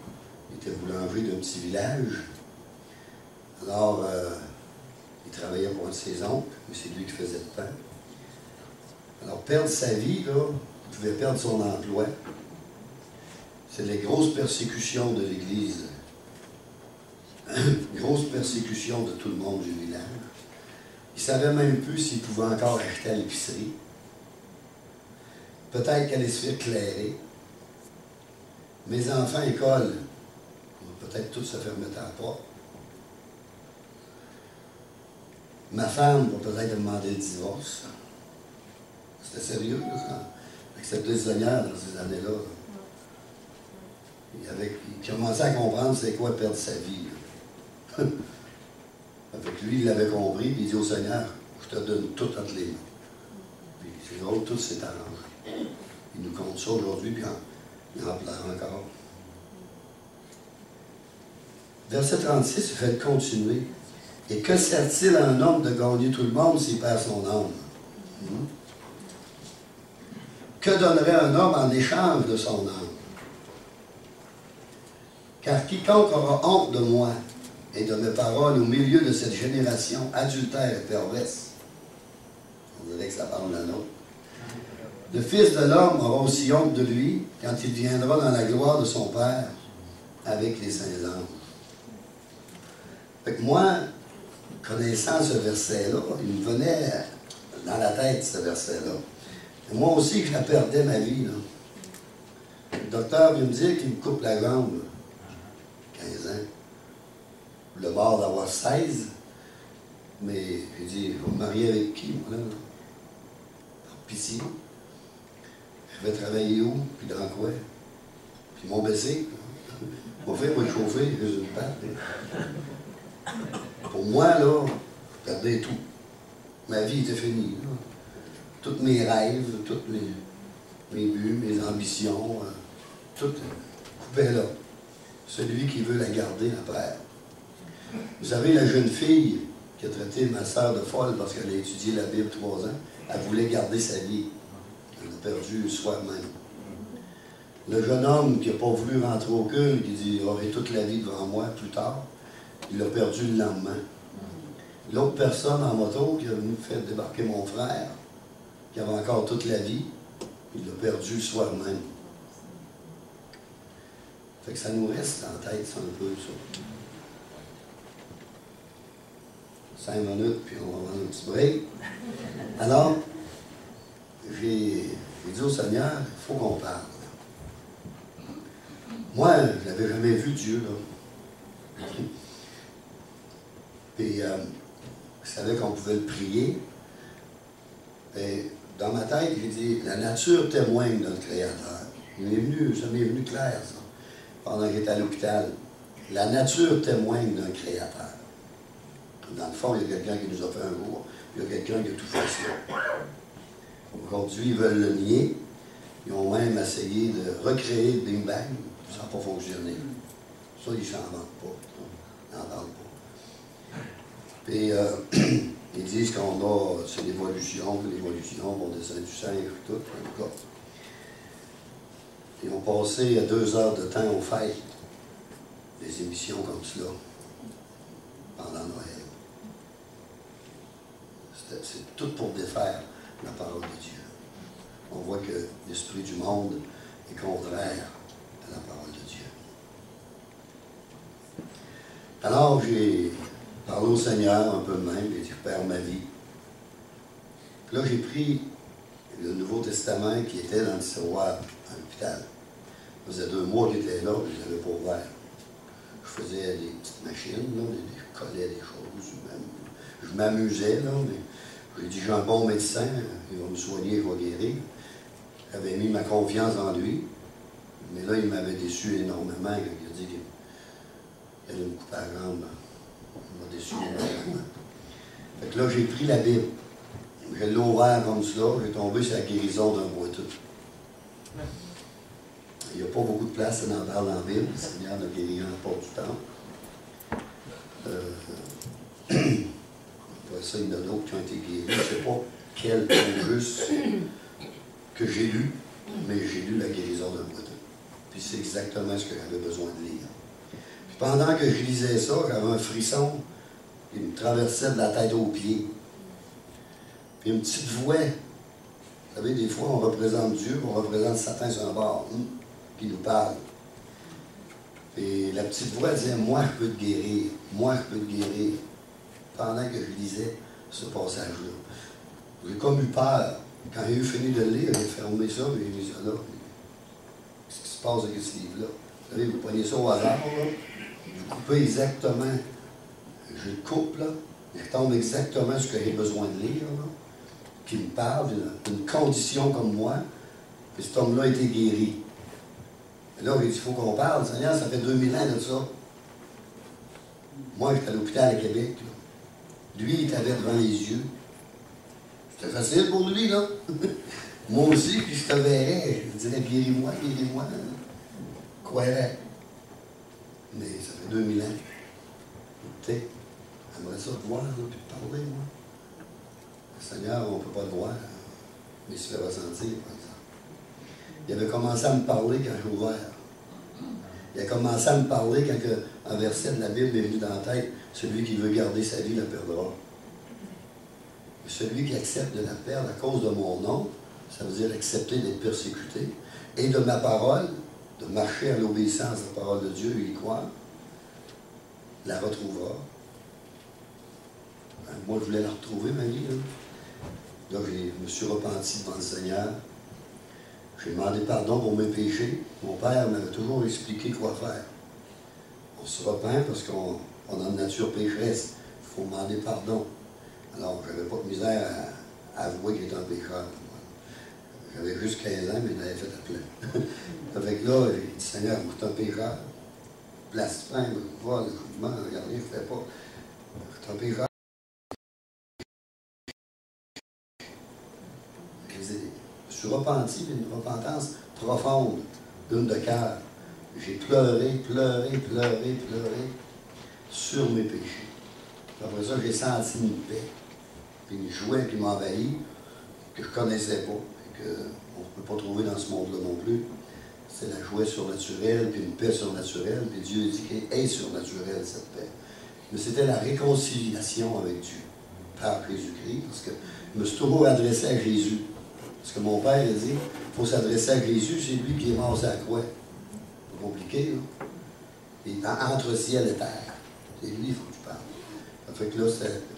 il était boulanger d'un petit village. Alors, il travaillait pour un de ses oncles, mais c'est lui qui faisait le pain. Alors, perdre sa vie, là, il pouvait perdre son emploi. C'est les grosses persécutions de l'Église. Grosse persécution de tout le monde du village. Il ne savait même plus s'il pouvait encore acheter à l'épicerie. Peut-être qu'elle allait se faire clairer. Mes enfants, école, peut-être tous se faire mettre à la porte. Ma femme va peut-être demander le divorce. C'était sérieux, là, ça. Accepter le Seigneur dans ces années-là. Il commençait à comprendre c'est quoi perdre sa vie. Avec lui, il l'avait compris, puis il dit au Seigneur, je te donne tout entre les mains. Puis c'est drôle, tout s'est arrangé. Il nous compte ça aujourd'hui, puis il en pleure encore. Verset 36, il fait continuer. Et que sert-il à un homme de gagner tout le monde s'il perd son âme? Que donnerait un homme en échange de son âme? Car quiconque aura honte de moi et de mes paroles au milieu de cette génération adultère et perverse, on dirait que ça parle de la nôtre, le Fils de l'homme aura aussi honte de lui quand il viendra dans la gloire de son Père avec les saints anges. Fait que moi, connaissant ce verset-là, il me venait dans la tête, ce verset-là. Et moi aussi, je la perdais, ma vie. Là. Le docteur vient me dire qu'il me coupe la jambe. 15 ans. Le bord d'avoir 16. Mais j'ai dit, je vais me marier avec qui, moi, là? Par pitié. Je vais travailler où? Puis dans quoi? Puis ils m'ont baissé. Ils m'ont fait pour chauffer, je une patte. Pour moi, là, je perdais tout. Ma vie était finie. Là. Tous mes rêves, tous mes buts, mes ambitions, tout coupé là. Celui qui veut la garder après. Vous savez, la jeune fille qui a traité ma sœur de folle parce qu'elle a étudié la Bible 3 ans, elle voulait garder sa vie. Elle a perdu le soir même. Le jeune homme qui n'a pas voulu rentrer au culte, qui dit « J'aurai toute la vie devant moi plus tard », il a perdu le lendemain. L'autre personne en moto qui a venu faire débarquer mon frère, qui avait encore toute la vie, il l'a perdu le soir même. Fait que ça nous reste en tête, c'est un peu ça. 5 minutes, puis on va avoir un petit break. Alors, j'ai dit au Seigneur, il faut qu'on parle. Moi, je n'avais jamais vu Dieu, là. Puis, je savais qu'on pouvait le prier. Et dans ma tête, j'ai dit, la nature témoigne de notre Créateur. Ça m'est venu clair, ça, pendant que j'étais à l'hôpital. La nature témoigne d'un Créateur. Dans le fond, il y a quelqu'un qui nous a fait un jour, il y a quelqu'un qui a tout fait ça. Aujourd'hui, ils veulent le nier. Ils ont même essayé de recréer le Big Bang. Ça n'a pas fonctionné. Ça, ils ne s'en vendent pas. Ils n'en parlent pas. Puis, ils disent qu'on a, c'est l'évolution, on descend du sang et tout, en tout cas. Ils ont passé 2 heures de temps au fait des émissions comme cela pendant Noël. C'est tout pour défaire la parole de Dieu. On voit que l'esprit du monde est contraire à la parole de Dieu. Alors, j'ai parlé au Seigneur un peu de même, j'ai dit, je perds ma vie. Puis là, j'ai pris le Nouveau Testament qui était dans le tiroir à l'hôpital. Ça faisait 2 mois qu'il était là, et je ne l'avais pas ouvert. Je faisais des petites machines, là, je collais des choses, je m'amusais, là, mais j'ai dit, j'ai un bon médecin, il va me soigner, il va guérir. J'avais mis ma confiance en lui, mais là, il m'avait déçu énormément quand il a dit qu'il allait me couper la jambe. Il m'a déçu énormément. Fait que là, j'ai pris la Bible. Je l'ai ouvert comme cela, j'ai tombé sur la guérison d'un boiteux. Il n'y a pas beaucoup de place, on en parle dans la Bible. Le Seigneur a guéri un pas du temps. Après ça, il y en a d'autres qui ont été guéris. Je ne sais pas quel juste que j'ai lu, mais j'ai lu la guérison d'un boiteux. Puis c'est exactement ce que j'avais besoin de lire. Puis pendant que je lisais ça, j'avais un frisson qui me traversait de la tête aux pieds. Puis une petite voix. Vous savez, des fois, on représente Dieu, on représente Satan sur un bord, qui nous parle. Et la petite voix disait, moi, je peux te guérir. Moi, je peux te guérir. Pendant que je lisais ce passage-là. J'ai comme eu peur. Quand j'ai eu fini de le lire, j'ai fermé ça, et j'ai dit, là, qu'est-ce qui se passe avec ce livre-là? Vous savez, vous prenez ça au hasard, là, vous coupez exactement, je le coupe, là, je tombe exactement ce que j'ai besoin de lire, là, qui me parle d'une condition comme moi, puis cet homme-là a été guéri. Et là, j'ai dit, il faut qu'on parle. Seigneur, ça fait 2000 ans de ça. Moi, j'étais à l'hôpital à Québec, là. Lui, il t'avait devant les yeux. C'était facile pour lui, là. Moi aussi, puis je te verrais. Je me disais, guéris-moi, guéris-moi. Croirais. Mais ça fait 2000 ans. Écoutez, J'aimerais ça te voir, là, puis te parler, moi. Le Seigneur, on ne peut pas le voir, mais il se fait ressentir, par exemple. Il avait commencé à me parler quand j'ai ouvert. Il a commencé à me parler quand un verset de la Bible est venu dans la tête. Celui qui veut garder sa vie la perdra. Celui qui accepte de la perdre à cause de mon nom, ça veut dire accepter d'être persécuté, et de ma parole, de marcher à l'obéissance de la parole de Dieu et y croire, la retrouvera. Moi, je voulais la retrouver, ma vie. Là, je me suis repenti devant le Seigneur. J'ai demandé pardon pour mes péchés. Mon père m'avait toujours expliqué quoi faire. On se repent parce qu'on a une nature pécheresse. Il faut demander pardon. Alors, je n'avais pas de misère à avouer qu'il était un pécheur. J'avais juste 15 ans, mais il l'avait fait à plein. Avec là, j'ai dit, Seigneur, je suis un pécheur. Blasphème, vol, mouvement, regardez, je ne fais pas. Je suis un pécheur. Je suis repenti, mais une repentance profonde, une de cœur. J'ai pleuré sur mes péchés. Après ça, j'ai senti une paix, puis une joie qui m'a envahi, que je ne connaissais pas, et qu'on ne peut pas trouver dans ce monde-là non plus. C'est la joie surnaturelle, puis une paix surnaturelle, puis Dieu dit qu'elle est surnaturelle, cette paix. Mais c'était la réconciliation avec Dieu, par Jésus-Christ, parce que je me suis toujours adressé à Jésus. Parce que mon père a dit, il faut s'adresser à Jésus, c'est lui qui est mort sur la croix. C'est compliqué, là. Et entre ciel et terre. C'est lui, il faut que tu parles. Ça fait que là,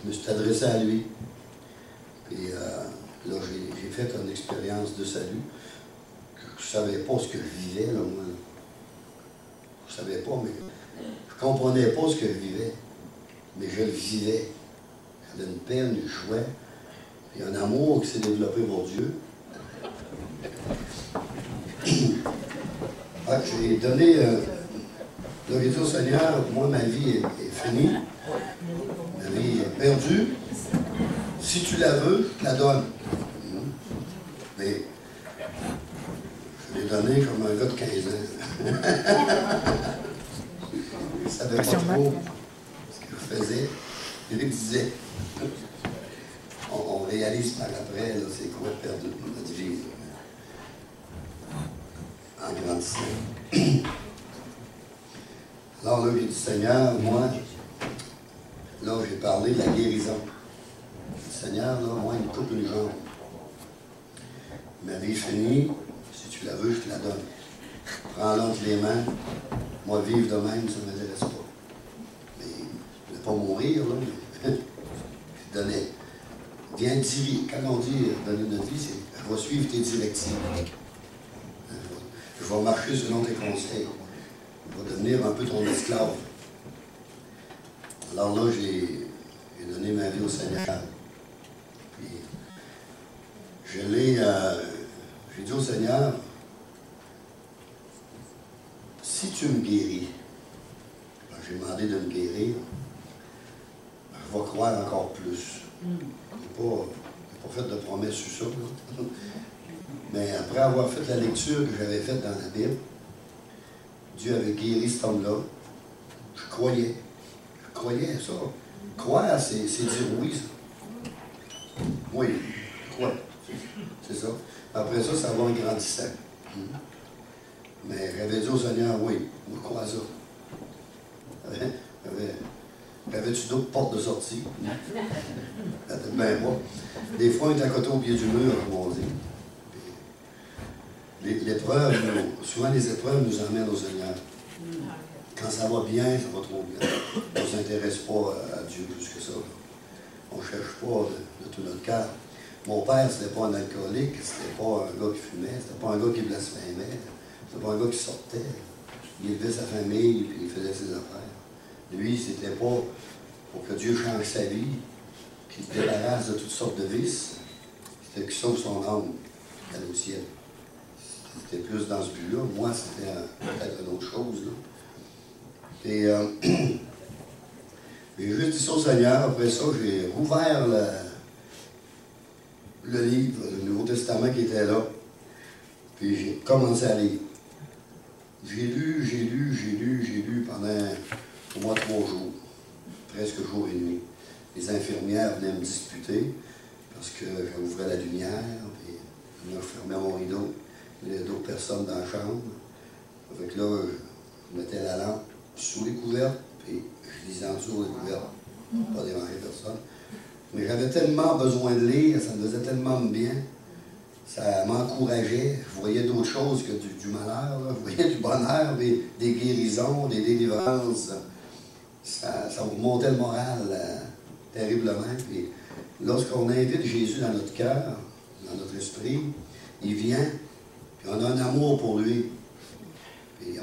je me suis adressé à lui. Puis là, j'ai fait une expérience de salut. Je ne savais pas ce que je vivais, là, moi. Je ne savais pas, mais je ne comprenais pas ce que je vivais. Mais je le vivais. J'avais une paix, une joie, puis un amour qui s'est développé pour Dieu. J'ai donné, là, j'ai dit au Seigneur, moi, ma vie est finie, ma vie est perdue. Si tu la veux, je la donne. Mais je l'ai donné comme un gars de 15 ans. Il ne savait pas trop ce que je faisais. Il me disait. On réalise par après, c'est quoi perdre notre vie en grandissant. Alors là, j'ai dit, Seigneur, moi, là, j'ai parlé de la guérison. Seigneur, là, moi, il me coupe une jambe. Ma vie est finie, si tu la veux, je te la donne. Prends-la entre les mains. Moi, vivre de même, ça ne m'intéresse pas. Mais je ne vais pas mourir, là, mais je donnais. Viens diriger. Quand on dit donner notre vie, c'est je vais suivre tes directives. Je vais marcher selon tes conseils. Je vais devenir un peu ton esclave. Alors là, j'ai donné ma vie au Seigneur. Puis, j'ai dit au Seigneur, si tu me guéris, j'ai demandé de me guérir, je vais croire encore plus. Je n'ai pas fait de promesse sur ça. Là. Mais après avoir fait la lecture que j'avais faite dans la Bible, Dieu avait guéri cet homme-là. Je croyais. Je croyais ça. Croire, c'est dire oui, ça. Oui, je crois. C'est ça. Après ça, ça va en grandissant. Mais j'avais dit au Seigneur, oui, je crois ça. Avais-tu d'autres portes de sortie? Ben pas. Des fois, on est à côté au pied du mur, comme on dit. L'épreuve, souvent les épreuves nous emmènent au Seigneur. Quand ça va bien, ça va trop bien. On ne s'intéresse pas à Dieu plus que ça. On ne cherche pas de tout notre cœur. Mon père, ce n'était pas un alcoolique, c'était pas un gars qui fumait, c'était pas un gars qui blasphémait, c'était pas un gars qui sortait. Il élevait sa famille, puis il faisait ses affaires. Lui, c'était pas pour que Dieu change sa vie, qu'il se débarrasse de toutes sortes de vices. C'était qu'il sauve son âme, qu'il aille au ciel. C'était plus dans ce but-là. Moi, c'était peut-être une autre chose. Là. Et j'ai juste dit ça au Seigneur. Après ça, j'ai rouvert le livre, le Nouveau Testament qui était là. Puis j'ai commencé à lire. J'ai lu pendant au moins 3 jours. presque jour et nuit. Les infirmières venaient me disputer parce que j'ouvrais la lumière, puis je fermais mon rideau. Il y avait d'autres personnes dans la chambre. Fait que là, je mettais la lampe sous les couvertes, puis je lisais en dessous les couvertes. Pas déranger personne. Mais j'avais tellement besoin de lire, ça me faisait tellement de bien. Ça m'encourageait. Je voyais d'autres choses que du malheur. Là. Je voyais du bonheur, des guérisons, des délivrances. Ça vous montait le moral terriblement. Puis lorsqu'on invite Jésus dans notre cœur, dans notre esprit, il vient, puis on a un amour pour lui. Puis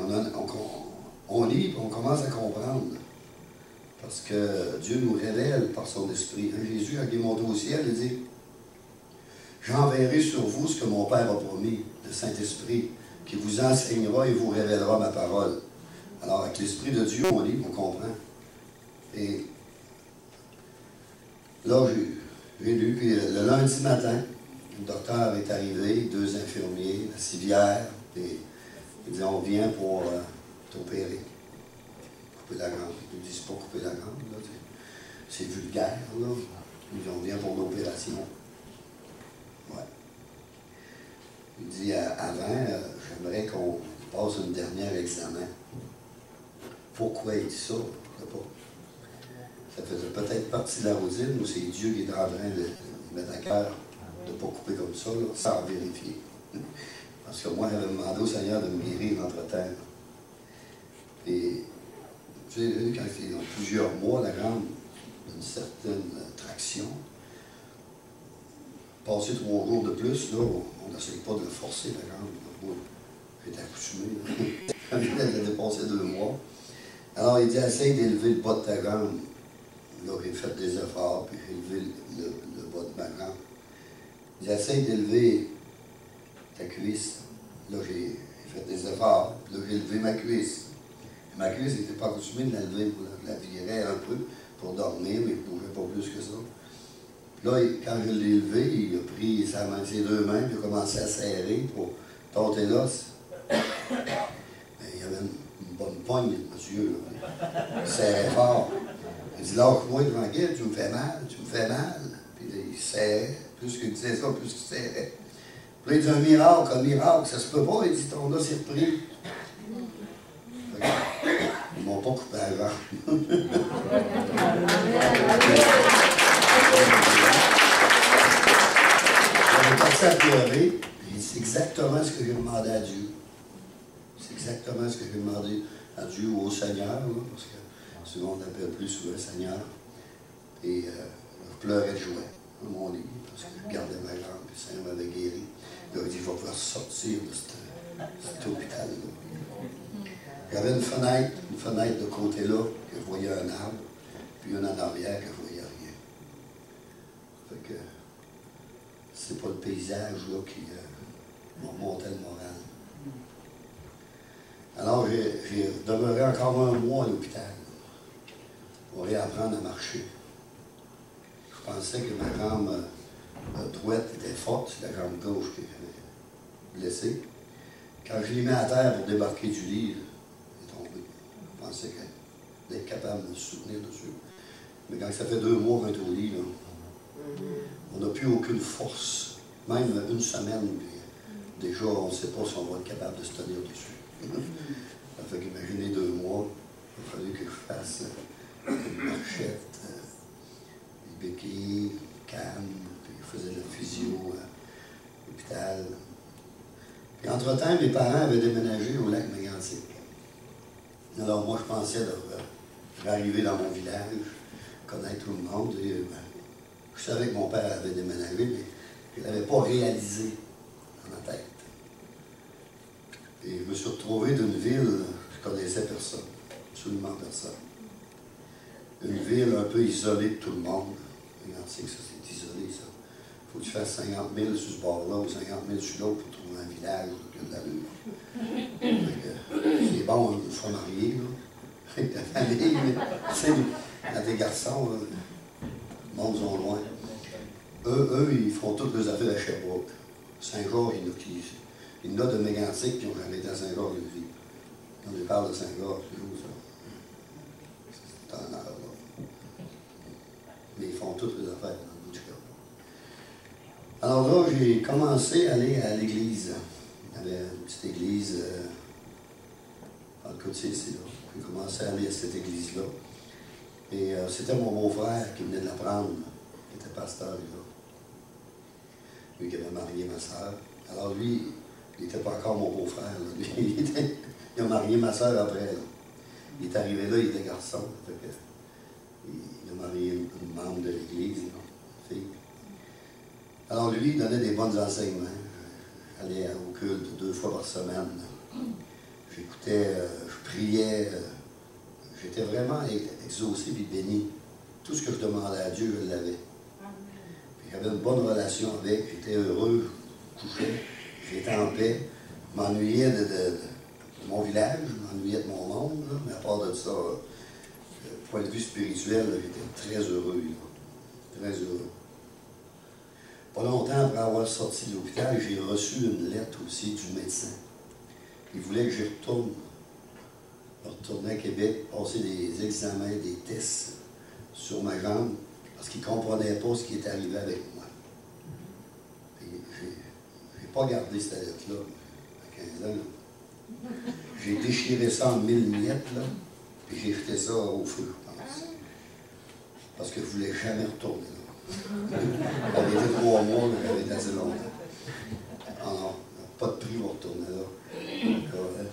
on lit, puis on commence à comprendre. Parce que Dieu nous révèle par son esprit. Jésus, quand il est monté au ciel, il dit « J'enverrai sur vous ce que mon Père a promis, le Saint-Esprit, qui vous enseignera et vous révélera ma parole. » Alors, avec l'Esprit de Dieu, on lit, on comprend. Et là, j'ai lu, puis le lundi matin, le docteur est arrivé, 2 infirmiers, la civière, et il dit « On vient pour t'opérer. » Couper la gorge. Ils ne disent pas couper la gorge, là. C'est vulgaire, là. Ils disent, on vient pour l'opération. Ouais. Il dit, avant, j'aimerais qu'on passe un dernier examen. Pourquoi il dit ça? Je ne sais pas. Ça faisait peut-être partie de la routine, ou c'est Dieu qui est en train de mettre à cœur de ne pas couper comme ça, là, sans vérifier. Parce que moi, j'avais demandé au Seigneur de me guérir entre-temps. Et vous savez, quand il y a plusieurs mois, la jambe, une certaine traction. Passer 3 jours de plus, là, on n'essaye pas de le forcer, la jambe. Moi, j'étais accoutumé. Quand je l'ai dépassé 2 mois. Alors, il dit, essaye d'élever le bas de ta jambe. Là, j'ai fait des efforts, puis j'ai élevé le bas de ma jambe. Il dit, essaye d'élever ta cuisse. Là, j'ai fait des efforts, puis là, j'ai élevé ma cuisse. Ma cuisse n'était pas accoutumée de la lever, je la virais un peu pour dormir, mais je ne bougeais pas plus que ça. Puis là, quand je l'ai levé, il a pris ses 2 mains, puis il a commencé à serrer pour tâter l'os. Il y avait une bonne poigne, monsieur, là. Il serrait fort. Il dit, lâche-moi tranquille, tu me fais mal, tu me fais mal. Puis là, il serrait. Plus qu'il disait ça, plus qu'il serrait. Puis là, il dit, un miracle, ça se peut pas. Il dit, ton os est repris. Ils ne m'ont pas coupé la jambe. J'avais commencé à pleurer, et c'est exactement ce que j'ai demandé à Dieu. C'est exactement ce que j'ai demandé à Dieu ou au Seigneur, là, parce que souvent on appelle plus souvent Seigneur. Et je pleurais de joie dans mon lit, parce que je gardais ma jambe, et le Seigneur m'avait guéri. Il a dit, il va pouvoir sortir de cet hôpital-là. J'avais une fenêtre de côté-là, que je voyais un arbre, puis une en arrière, que je voyais rien. Fait que c'est pas le paysage là qui m'a monté le moral. Alors j'ai demeuré encore 1 mois à l'hôpital pour réapprendre à marcher. Je pensais que ma jambe droite était forte, c'est la jambe gauche que j'avais blessée. Quand je l'ai mis à terre pour débarquer du lit, je pensais d'être capable de me soutenir dessus. Mais quand ça fait 2 mois qu'on est au lit, là, on n'a plus aucune force. Même 1 semaine, puis déjà, on ne sait pas si on va être capable de se tenir dessus. Ça fait qu'imaginez 2 mois, il a fallu que je fasse une marchette, des béquilles, une canne, puis je faisais de la physio à l'hôpital. Puis entre-temps, mes parents avaient déménagé au lac Mégantic. Alors moi, je pensais de arriver dans mon village, connaître tout le monde. Et, je savais que mon père avait déménagé, mais je ne l'avais pas réalisé dans ma tête. Et je me suis retrouvé d'une ville, je ne connaissais personne, absolument personne. Une ville un peu isolée de tout le monde. Mégantic, ça c'est isolé, ça. Il faut que tu fasses 50 000 sur ce bord-là ou 50 000 sur l'autre pour trouver un village qui a de l'allure. C'est bon, une fois marié, là, avec ta famille, mais tu sais, quand t'es garçons, là, le monde sont loin. Eux, ils font toutes leurs affaires à Sherbrooke. Saint-Georges, il y en a de Mégantic qui n'ont jamais été à Saint-Georges de vie. On lui parle de Saint-Georges, c'est où ça? C'est en heure, là. toutes les affaires dans le bout du corps. Alors là, j'ai commencé à aller à l'église. Il y avait une petite église dans le côté ici. J'ai commencé à aller à cette église-là. Et c'était mon beau-frère qui venait de l'apprendre, qui était pasteur là. Lui qui avait marié ma soeur. Alors lui, il n'était pas encore mon beau-frère. Il a marié ma soeur après. Là. Il est arrivé là, il était garçon. Il a marié une membre de l'église, une fille. Alors lui, il donnait des bons enseignements. J'allais au culte 2 fois par semaine. J'écoutais, je priais. J'étais vraiment exaucé et béni. Tout ce que je demandais à Dieu, je l'avais. J'avais une bonne relation avec, j'étais heureux, je couchais, j'étais en paix. Je m'ennuyais de mon village, je m'ennuyais de mon monde, là, mais à part de ça, du point de vue spirituel, j'étais très heureux. Là, très heureux. Pas longtemps après avoir sorti de l'hôpital, j'ai reçu une lettre aussi du médecin. Il voulait que je retourne. Retourner à Québec, passer des examens, des tests sur ma jambe, parce qu'il ne comprenait pas ce qui était arrivé avec moi. Je n'ai pas gardé cette lettre-là à 15 ans. J'ai déchiré ça en 1000 miettes, là, puis j'ai jeté ça au feu, je pense. Parce que je ne voulais jamais retourner là. J'avais été 3 mois, mais j'avais été assez longtemps. Ah non, pas de prix pour retourner là.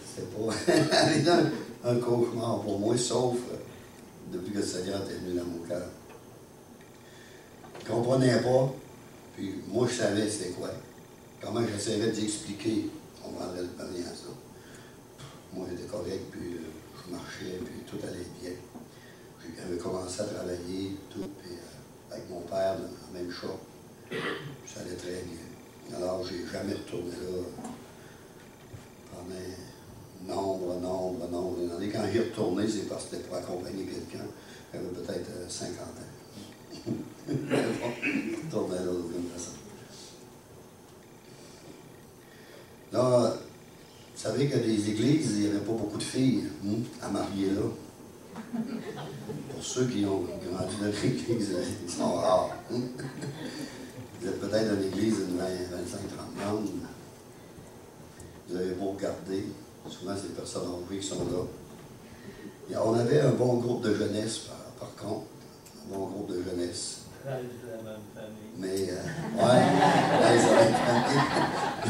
C'était pas un cauchemar pour moi, sauf depuis que le Seigneur est venu dans mon cœur. Je ne comprenais pas, puis moi je savais c'était quoi. Comment j'essaierais d'expliquer, on vendrait le panier à ça. Moi j'étais correct, puis je marchais, puis tout allait bien. J'avais commencé à travailler, tout, puis avec mon père, dans la même shop, ça allait très bien. Alors j'ai jamais retourné là. Nombre. Et quand j'y retourné, c'est parce que c'était pour accompagner quelqu'un qui avait peut-être 50 ans. Je retournais là d'aucune façon. Là, vous savez que les églises, il n'y avait pas beaucoup de filles à marier là. Pour ceux qui ont grandi dans l'église, ils sont rares. Vous êtes peut-être dans l'église d'une 25-30 membres. Vous avez beau regarder, souvent c'est les personnes âgées qui sont là. Et on avait un bon groupe de jeunesse, par contre, un bon groupe de jeunesse. La même famille. Mais, ouais, c'est la même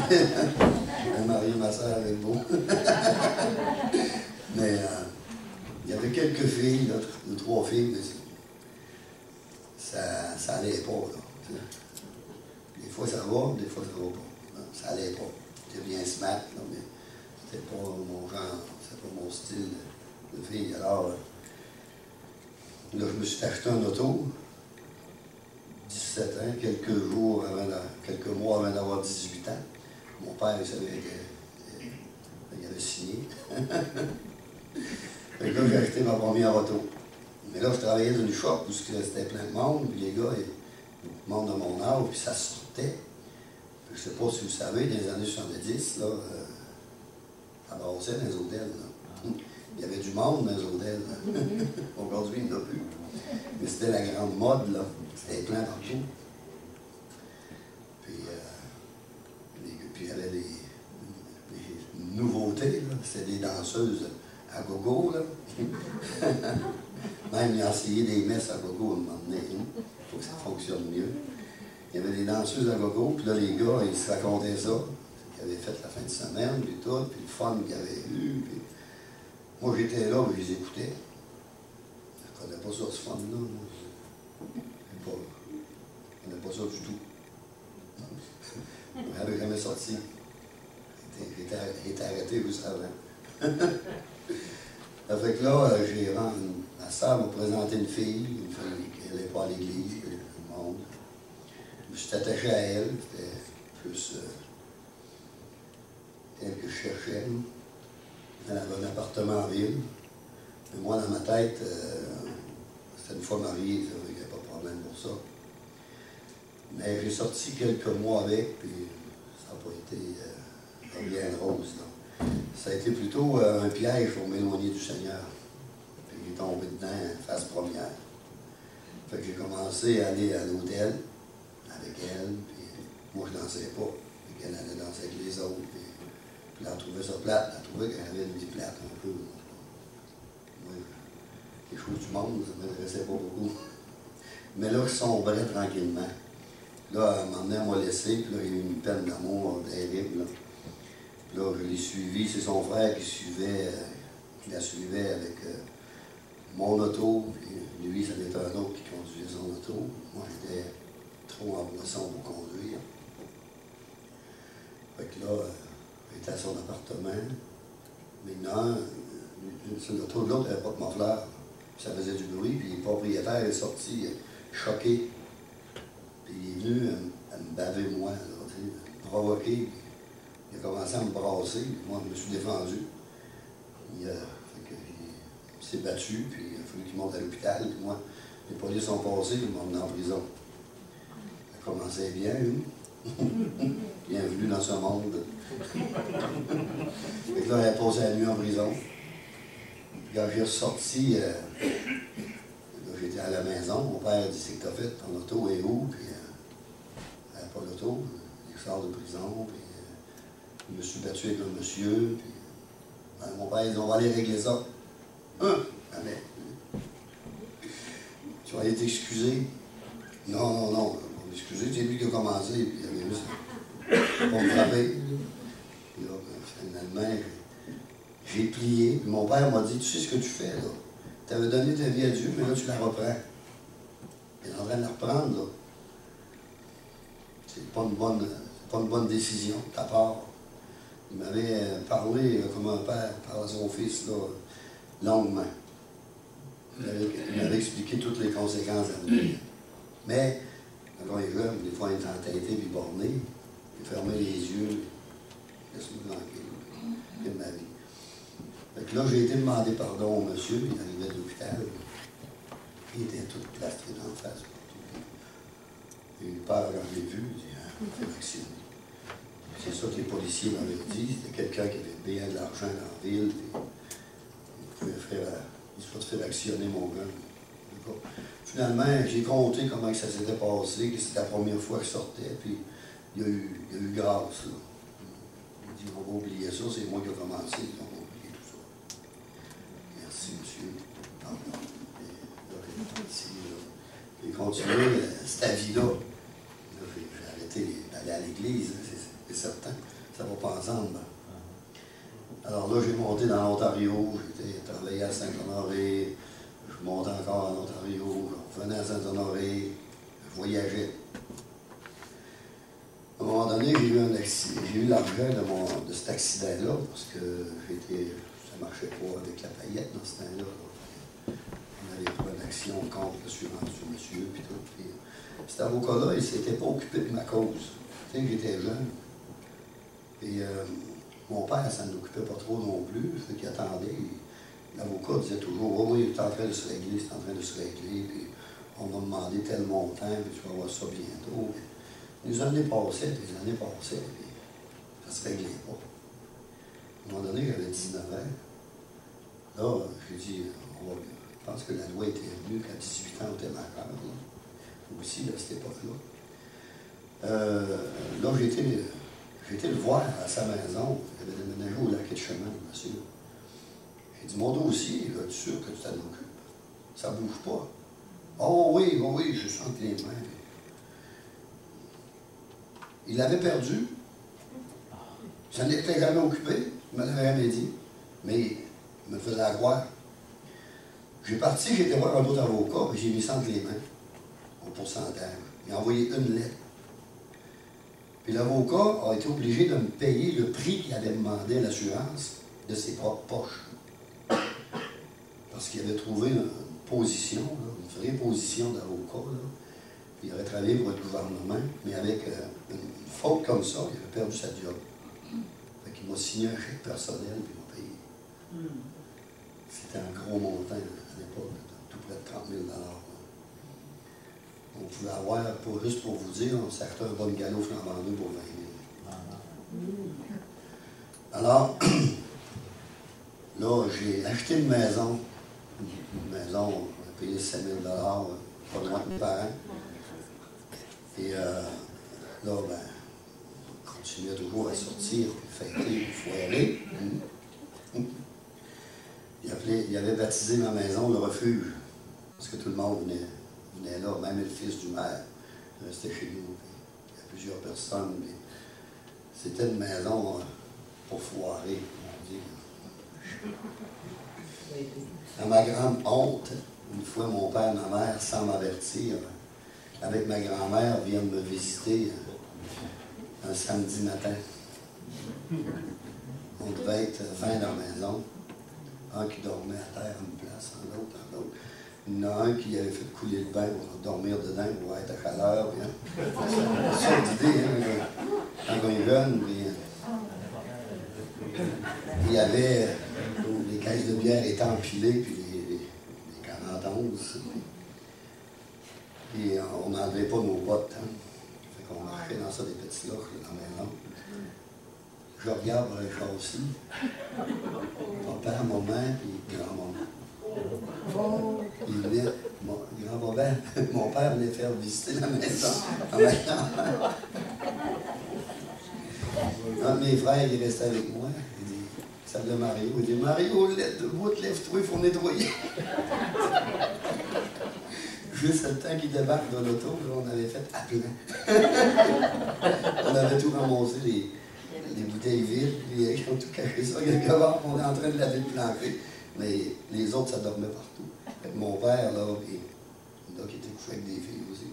famille. J'ai marié ma soeur avec vous. Mais, il y avait quelques filles, là, 2-3 filles, mais ça allait pas, là. Des fois ça va, des fois ça va pas. Ça allait pas. C'était bien smart, là, mais c'était pas mon genre, c'était pas mon style de fille. Alors, là, je me suis acheté un auto, 17 ans, quelques mois avant d'avoir 18 ans. Mon père, il savait qu'il avait signé. Fait que là, j'ai acheté ma première auto. Mais là, je travaillais dans une shop où c'était plein de monde, puis les gars, beaucoup de monde de mon âge, puis ça sortait. Je ne sais pas si vous savez, dans les années 70, là, ça brassait dans les hôtels. Là. Il y avait du monde dans les hôtels. Aujourd'hui, il n'y en a plus. Mais c'était la grande mode, là. C'était plein partout. Puis il y avait des nouveautés, là. C'était des danseuses à gogo, là. Même, il a essayé des messes à gogo à un moment donné. Il faut que ça fonctionne mieux. Il y avait des danseuses à gogo, puis là, les gars, ils se racontaient ça, qu'ils avaient fait la fin de semaine, puis tout, puis le fun qu'ils avaient eu. Puis... Moi, j'étais là, je les écoutais. Je ne connais pas ça, ce fun-là. Je ne connais pas ça du tout. Je n'avais jamais sorti. J'étais arrêté juste avant. Ça fait que là, ma soeur m'a présenté une fille qui n'allait pas à l'église, qui allait tout le monde. Je me suis attaché à elle, c'était plus elle que je cherchais. Elle avait un appartement en ville. Mais moi, dans ma tête, c'était une fois marié, il n'y avait pas de problème pour ça. Mais j'ai sorti quelques mois avec, puis ça n'a pas été bien rose. Là. Ça a été plutôt un piège pour m'éloigner du Seigneur. Puis il est tombé dedans face première. Fait que j'ai commencé à aller à l'hôtel avec elle, puis moi je dansais pas. Fait qu'elle allait danser avec les autres, puis elle trouvait ça plate. Elle trouvait qu'elle avait une vie plate un peu. Moi, les choses du monde, ça ne m'intéressait pas beaucoup. Mais là, je sombrais tranquillement. Là, à un moment donné, elle m'a laissé, puis là, il y a eu une peine d'amour terrible. Là. Puis là, je l'ai suivi. C'est son frère qui la suivait avec mon auto. Puis lui, ça était un autre qui conduisait son auto. Moi, j'étais trop en boisson pour conduire. Fait que là, j'étais à son appartement. Maintenant, sur l'auto de l'autre, il n'y avait pas de muffler. Ça faisait du bruit, puis le propriétaire est sorti choqué. Puis il est venu à me baver moi, là, me provoquer. Il a commencé à me brasser. Moi, je me suis défendu. Il s'est battu, puis il a fallu qu'il monte à l'hôpital. Puis moi, les policiers sont passés, ils m'ont emmené en prison. Ça commençait bien, lui. Bienvenue dans ce monde. Fait que là, elle a passé la nuit en prison. Puis quand j'ai ressorti, j'étais à la maison. Mon père dit: c'est que t'as fait, ton auto est où? Puis elle n'a pas l'auto. Il sort de prison. Puis je me suis battu avec un monsieur. Puis mon père dit: on va aller régler ça. Allez. Tu vas aller t'excuser? Non, non. Excusez, c'est lui qui a commencé. Puis il avait juste pour me frapper. Puis là, finalement, j'ai plié. Puis mon père m'a dit: tu sais ce que tu fais, là? Tu avais donné ta vie à Dieu, mais là, tu la reprends. Il est en train de la reprendre, là. C'est pas une bonne décision de ta part. Il m'avait parlé comme un père parle à son fils, là, longuement. Il m'avait expliqué toutes les conséquences à venir. Mais, quand on est jeune, des fois, on est entêté et borné. Il fermait les yeux. Laisse-moi tranquille. C'est ma vie. Fait que là, j'ai été demander pardon au monsieur, il arrivait de l'hôpital. Il était tout plastré d'en face. J'ai eu peur quand je l'ai vu, il dit: on fait vacciner. C'est ça que les policiers m'avaient dit. C'était quelqu'un qui avait bien de l'argent dans la ville. Puis il se fait actionner mon gars. Finalement, j'ai compté comment ça s'était passé, que c'était la première fois que je sortais, puis il y a eu grâce. Là. Il dit: on va oublier ça, c'est moi qui ai commencé, on va oublier tout ça. Merci, monsieur. Pardon. J'ai continué cette vie-là. J'ai arrêté d'aller à l'église, c'est certain. Ça ne va pas ensemble. Alors là, j'ai monté dans l'Ontario, j'ai travaillé à Saint-Honoré, je montais encore en Ontario, je revenais à Saint-Honoré, je voyageais. À un moment donné, j'ai eu l'argent de cet accident-là, parce que ça ne marchait pas avec la paillette dans ce temps-là. On avait pris une action contre l'assurance du monsieur, puis tout. Puis, cet avocat-là, il ne s'était pas occupé de ma cause. Tu sais, j'étais jeune. Et mon père, ça ne l'occupait pas trop non plus. Fait qu'il attendait. L'avocat disait toujours: oh, oui, c'est en train de se régler, c'est en train de se régler. Puis on m'a demandé tel montant, puis tu vas voir ça bientôt. Mais les années passaient, puis ça ne se réglait pas. À un moment donné, j'avais 19 ans. Là, j'ai dit: je pense que la loi était venue qu'à 18 ans, on était majeur. Aussi, à cette époque-là. Là, j'ai été le voir à sa maison. Il avait déménagé au lac de chemin, monsieur. J'ai dit: mon dossier, es-tu sûr que tu t'en occupes? Ça ne bouge pas. Oh oui, je sens les mains. Il l'avait perdu. Je n'en étais jamais occupé. Il ne m'en avait jamais dit. Mais il me faisait croire. J'ai parti, j'ai été voir un autre avocat, et j'ai mis ça entre les mains, au pourcentage. Il a envoyé une lettre. Puis l'avocat a été obligé de me payer le prix qu'il avait demandé à l'assurance de ses propres poches. Parce qu'il avait trouvé une position, là, une vraie position d'avocat. Il avait travaillé pour le gouvernement, mais avec une faute comme ça, il avait perdu sa job. Fait qu'il m'a signé un chèque personnel, puis il m'a payé. C'était un gros montant à l'époque, tout près de 30 000 $. On pouvait avoir, juste pour vous dire, on s'achetait un bon galop flambant neuf pour 20 000. Alors, là, j'ai acheté une maison. Une maison, on a payé 5 000 $. pas loin de mes parents. Et là, ben, on continuait toujours à sortir, puis fêter, puis foirer. Il avait baptisé ma maison le refuge, parce que tout le monde venait là, même le fils du maire restait chez nous. Il y a plusieurs personnes, mais c'était une maison pour foirer, on dit. À ma grande honte, une fois mon père et ma mère, sans m'avertir, avec ma grand-mère, viennent me visiter un samedi matin. On devait être 20 dans la maison. Un qui dormait à terre à une place, l'autre. Il y en a un qui avait fait couler le bain pour dormir dedans, pour être à chaleur. C'est ça l'idée, hein, quand on est jeune. Il y avait, les caisses de bière étaient empilées, puis les 41. Et on n'enlevait pas nos bottes. Hein. Fait qu'on marchait dans ça, des petits loches dans la maison. Je regarde le châssis. Papa, maman, puis grand-maman. Il venait, grand-papa, mon père venait faire visiter la maison à ma grand-mère. Un de mes frères, il restait avec moi. Il dit, ça s'appelait Mario. Il dit, Mario, lève-toi, il faut nettoyer. Juste le temps qu'il débarque de l'auto, on avait fait à plein. On avait tout ramassé, les bouteilles vides, puis ils ont tout caché ça. Quelque part, on est en train de laver le plancher. Mais les autres, ça dormait partout. Mon père, là, qui était couché avec des filles aussi,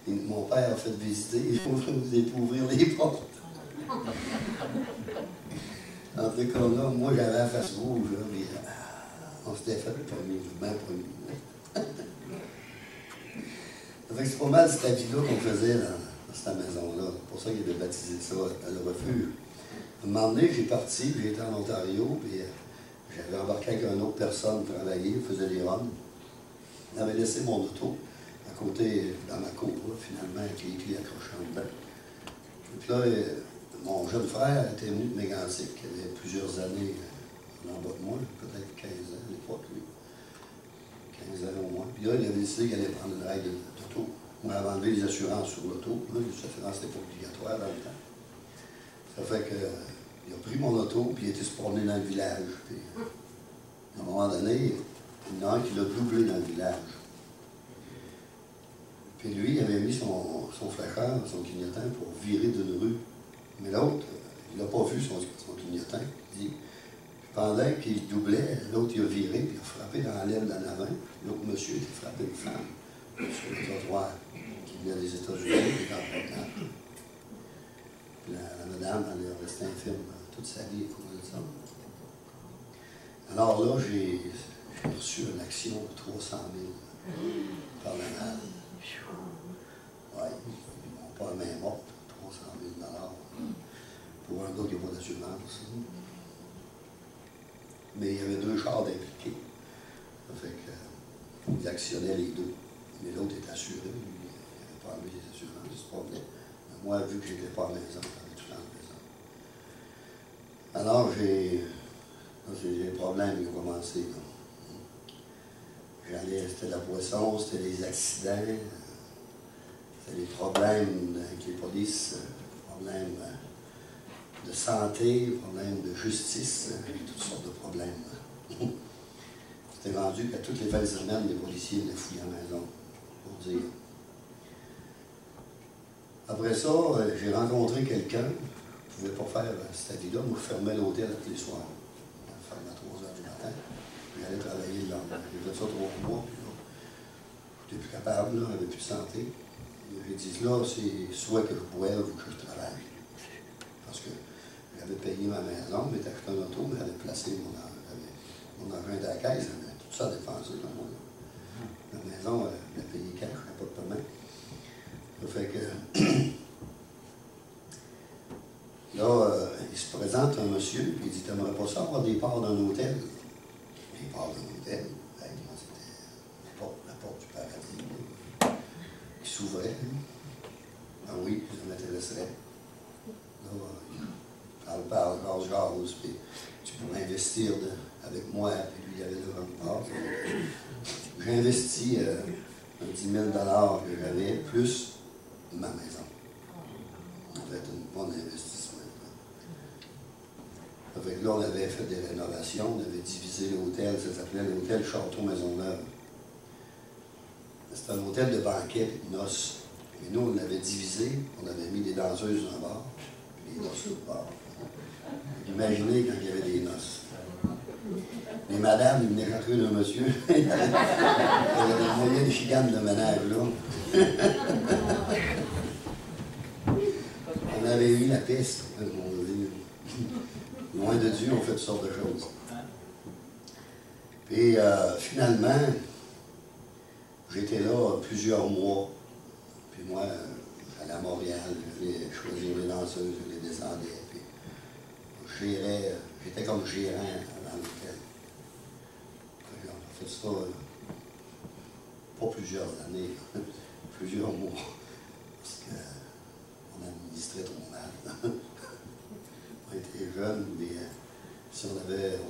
et mon père a fait visiter, il faut ouvrir les portes. En tout cas, là, moi, j'avais la face rouge, là, mais on s'était fait le premier, bien premier. C'est pas mal cette vie-là qu'on faisait dans cette maison-là. C'est pour ça qu'il avait baptisé ça le refuge. À un moment donné, j'ai parti, puis j'étais en Ontario, puis j'avais embarqué avec une autre personne travailler, il faisait des runs. Il avait laissé mon auto à côté, dans ma cour, là, finalement, avec les clés accrochées en dedans. Et puis là, mon jeune frère était venu de Mégantic, qui avait plusieurs années en bas de moi, peut-être 15 ans à l'époque, lui. 15 ans au moins. Puis là, il avait décidé qu'il allait prendre une règle d'auto. On avait enlevé les assurances sur l'auto. Là, les assurances n'étaient pas obligatoires dans le temps. Ça fait que il a pris mon auto, puis il était se promener dans le village. Puis, à un moment donné, il y en a un qui l'a doublé dans le village. Puis lui, il avait mis son flasheur, son clignotant, pour virer d'une rue. Mais l'autre, il n'a pas vu son clignotant. Il dit, pendant qu'il doublait, l'autre, il a viré, puis il a frappé dans l'aile d'en avant. L'autre monsieur, il a frappé une femme sur le trottoir qui venait des États-Unis, qui était en promenade. Puis la madame, elle est restée infirme toute sa vie à cause de ça. Alors là, j'ai reçu une action de 300 000 par la malle. Oui, ils n'ont pas la main morte, 300 000 pour un gars qui n'a pas d'assurance. Mais il y avait 2 chars impliqués. Ça fait qu'ils actionnaient les 2. Mais l'autre était assuré, lui, il n'avait pas enlevé les assurances, il se promenait. Mais moi, vu que je n'étais pas à la maison, j'avais tout en maison. Alors, j'ai des problèmes qui ont commencé. C'était la poisson, c'était les accidents, c'était les problèmes avec les polices, problèmes de santé, problèmes de justice, toutes sortes de problèmes. C'était rendu qu'à toutes les fins de semaine, les policiers venaient fouiller à la maison, pour dire. Après ça, j'ai rencontré quelqu'un qui ne pouvait pas faire cette vie-là. Moi, je fermais l'hôtel tous les soirs. Je fermais à 3 heures du matin. Puis j'allais travailler le lendemain. J'ai fait ça 3 mois. Je n'étais plus capable, je n'avais plus de santé. J'ai dit là, c'est soit que je boive ou que je travaille. Parce que j'avais payé ma maison, mais j'avais acheté un auto, mais j'avais placé mon argent dans la caisse, j'avais tout ça dépensé dans moi. La maison, elle a payé cash, je n'avais pas de paiement. Ça fait que là, il se présente un monsieur, puis il dit, t'aimerais pas ça avoir des parts d'un hôtel? Des parts d'un hôtel? Moi, c'était la porte du paradis, qui s'ouvrait. Ah oui, ça m'intéresserait. Là, jase, puis tu pourrais investir avec moi, puis lui, il y avait le grand part. J'ai investi un 10 000 que j'avais, plus ma maison. Ça va être un bon investissement. Avec là, on avait fait des rénovations, on avait divisé l'hôtel, ça s'appelait l'hôtel Château Maisonneuve. C'était un hôtel de banquet et de noces. Mais nous, on l'avait divisé, on avait mis des danseuses d'un bord, et des noces de l'autre bord. Imaginez quand il y avait des noces. Les madames, ils venaient rentrer d'un monsieur. Il y avait moyen de chicane de ménage, là. On avait eu la piste. Loin de Dieu, on fait toutes sortes de choses. Et finalement, j'étais là plusieurs mois. Puis moi, j'allais à Montréal, j'allais choisir les danseuses, je les descendais. Puis j'étais comme gérant dans l'hôtel. On a fait ça pas plusieurs années, plusieurs mois. Parce qu'on administrait trop mal. On était jeunes, mais si on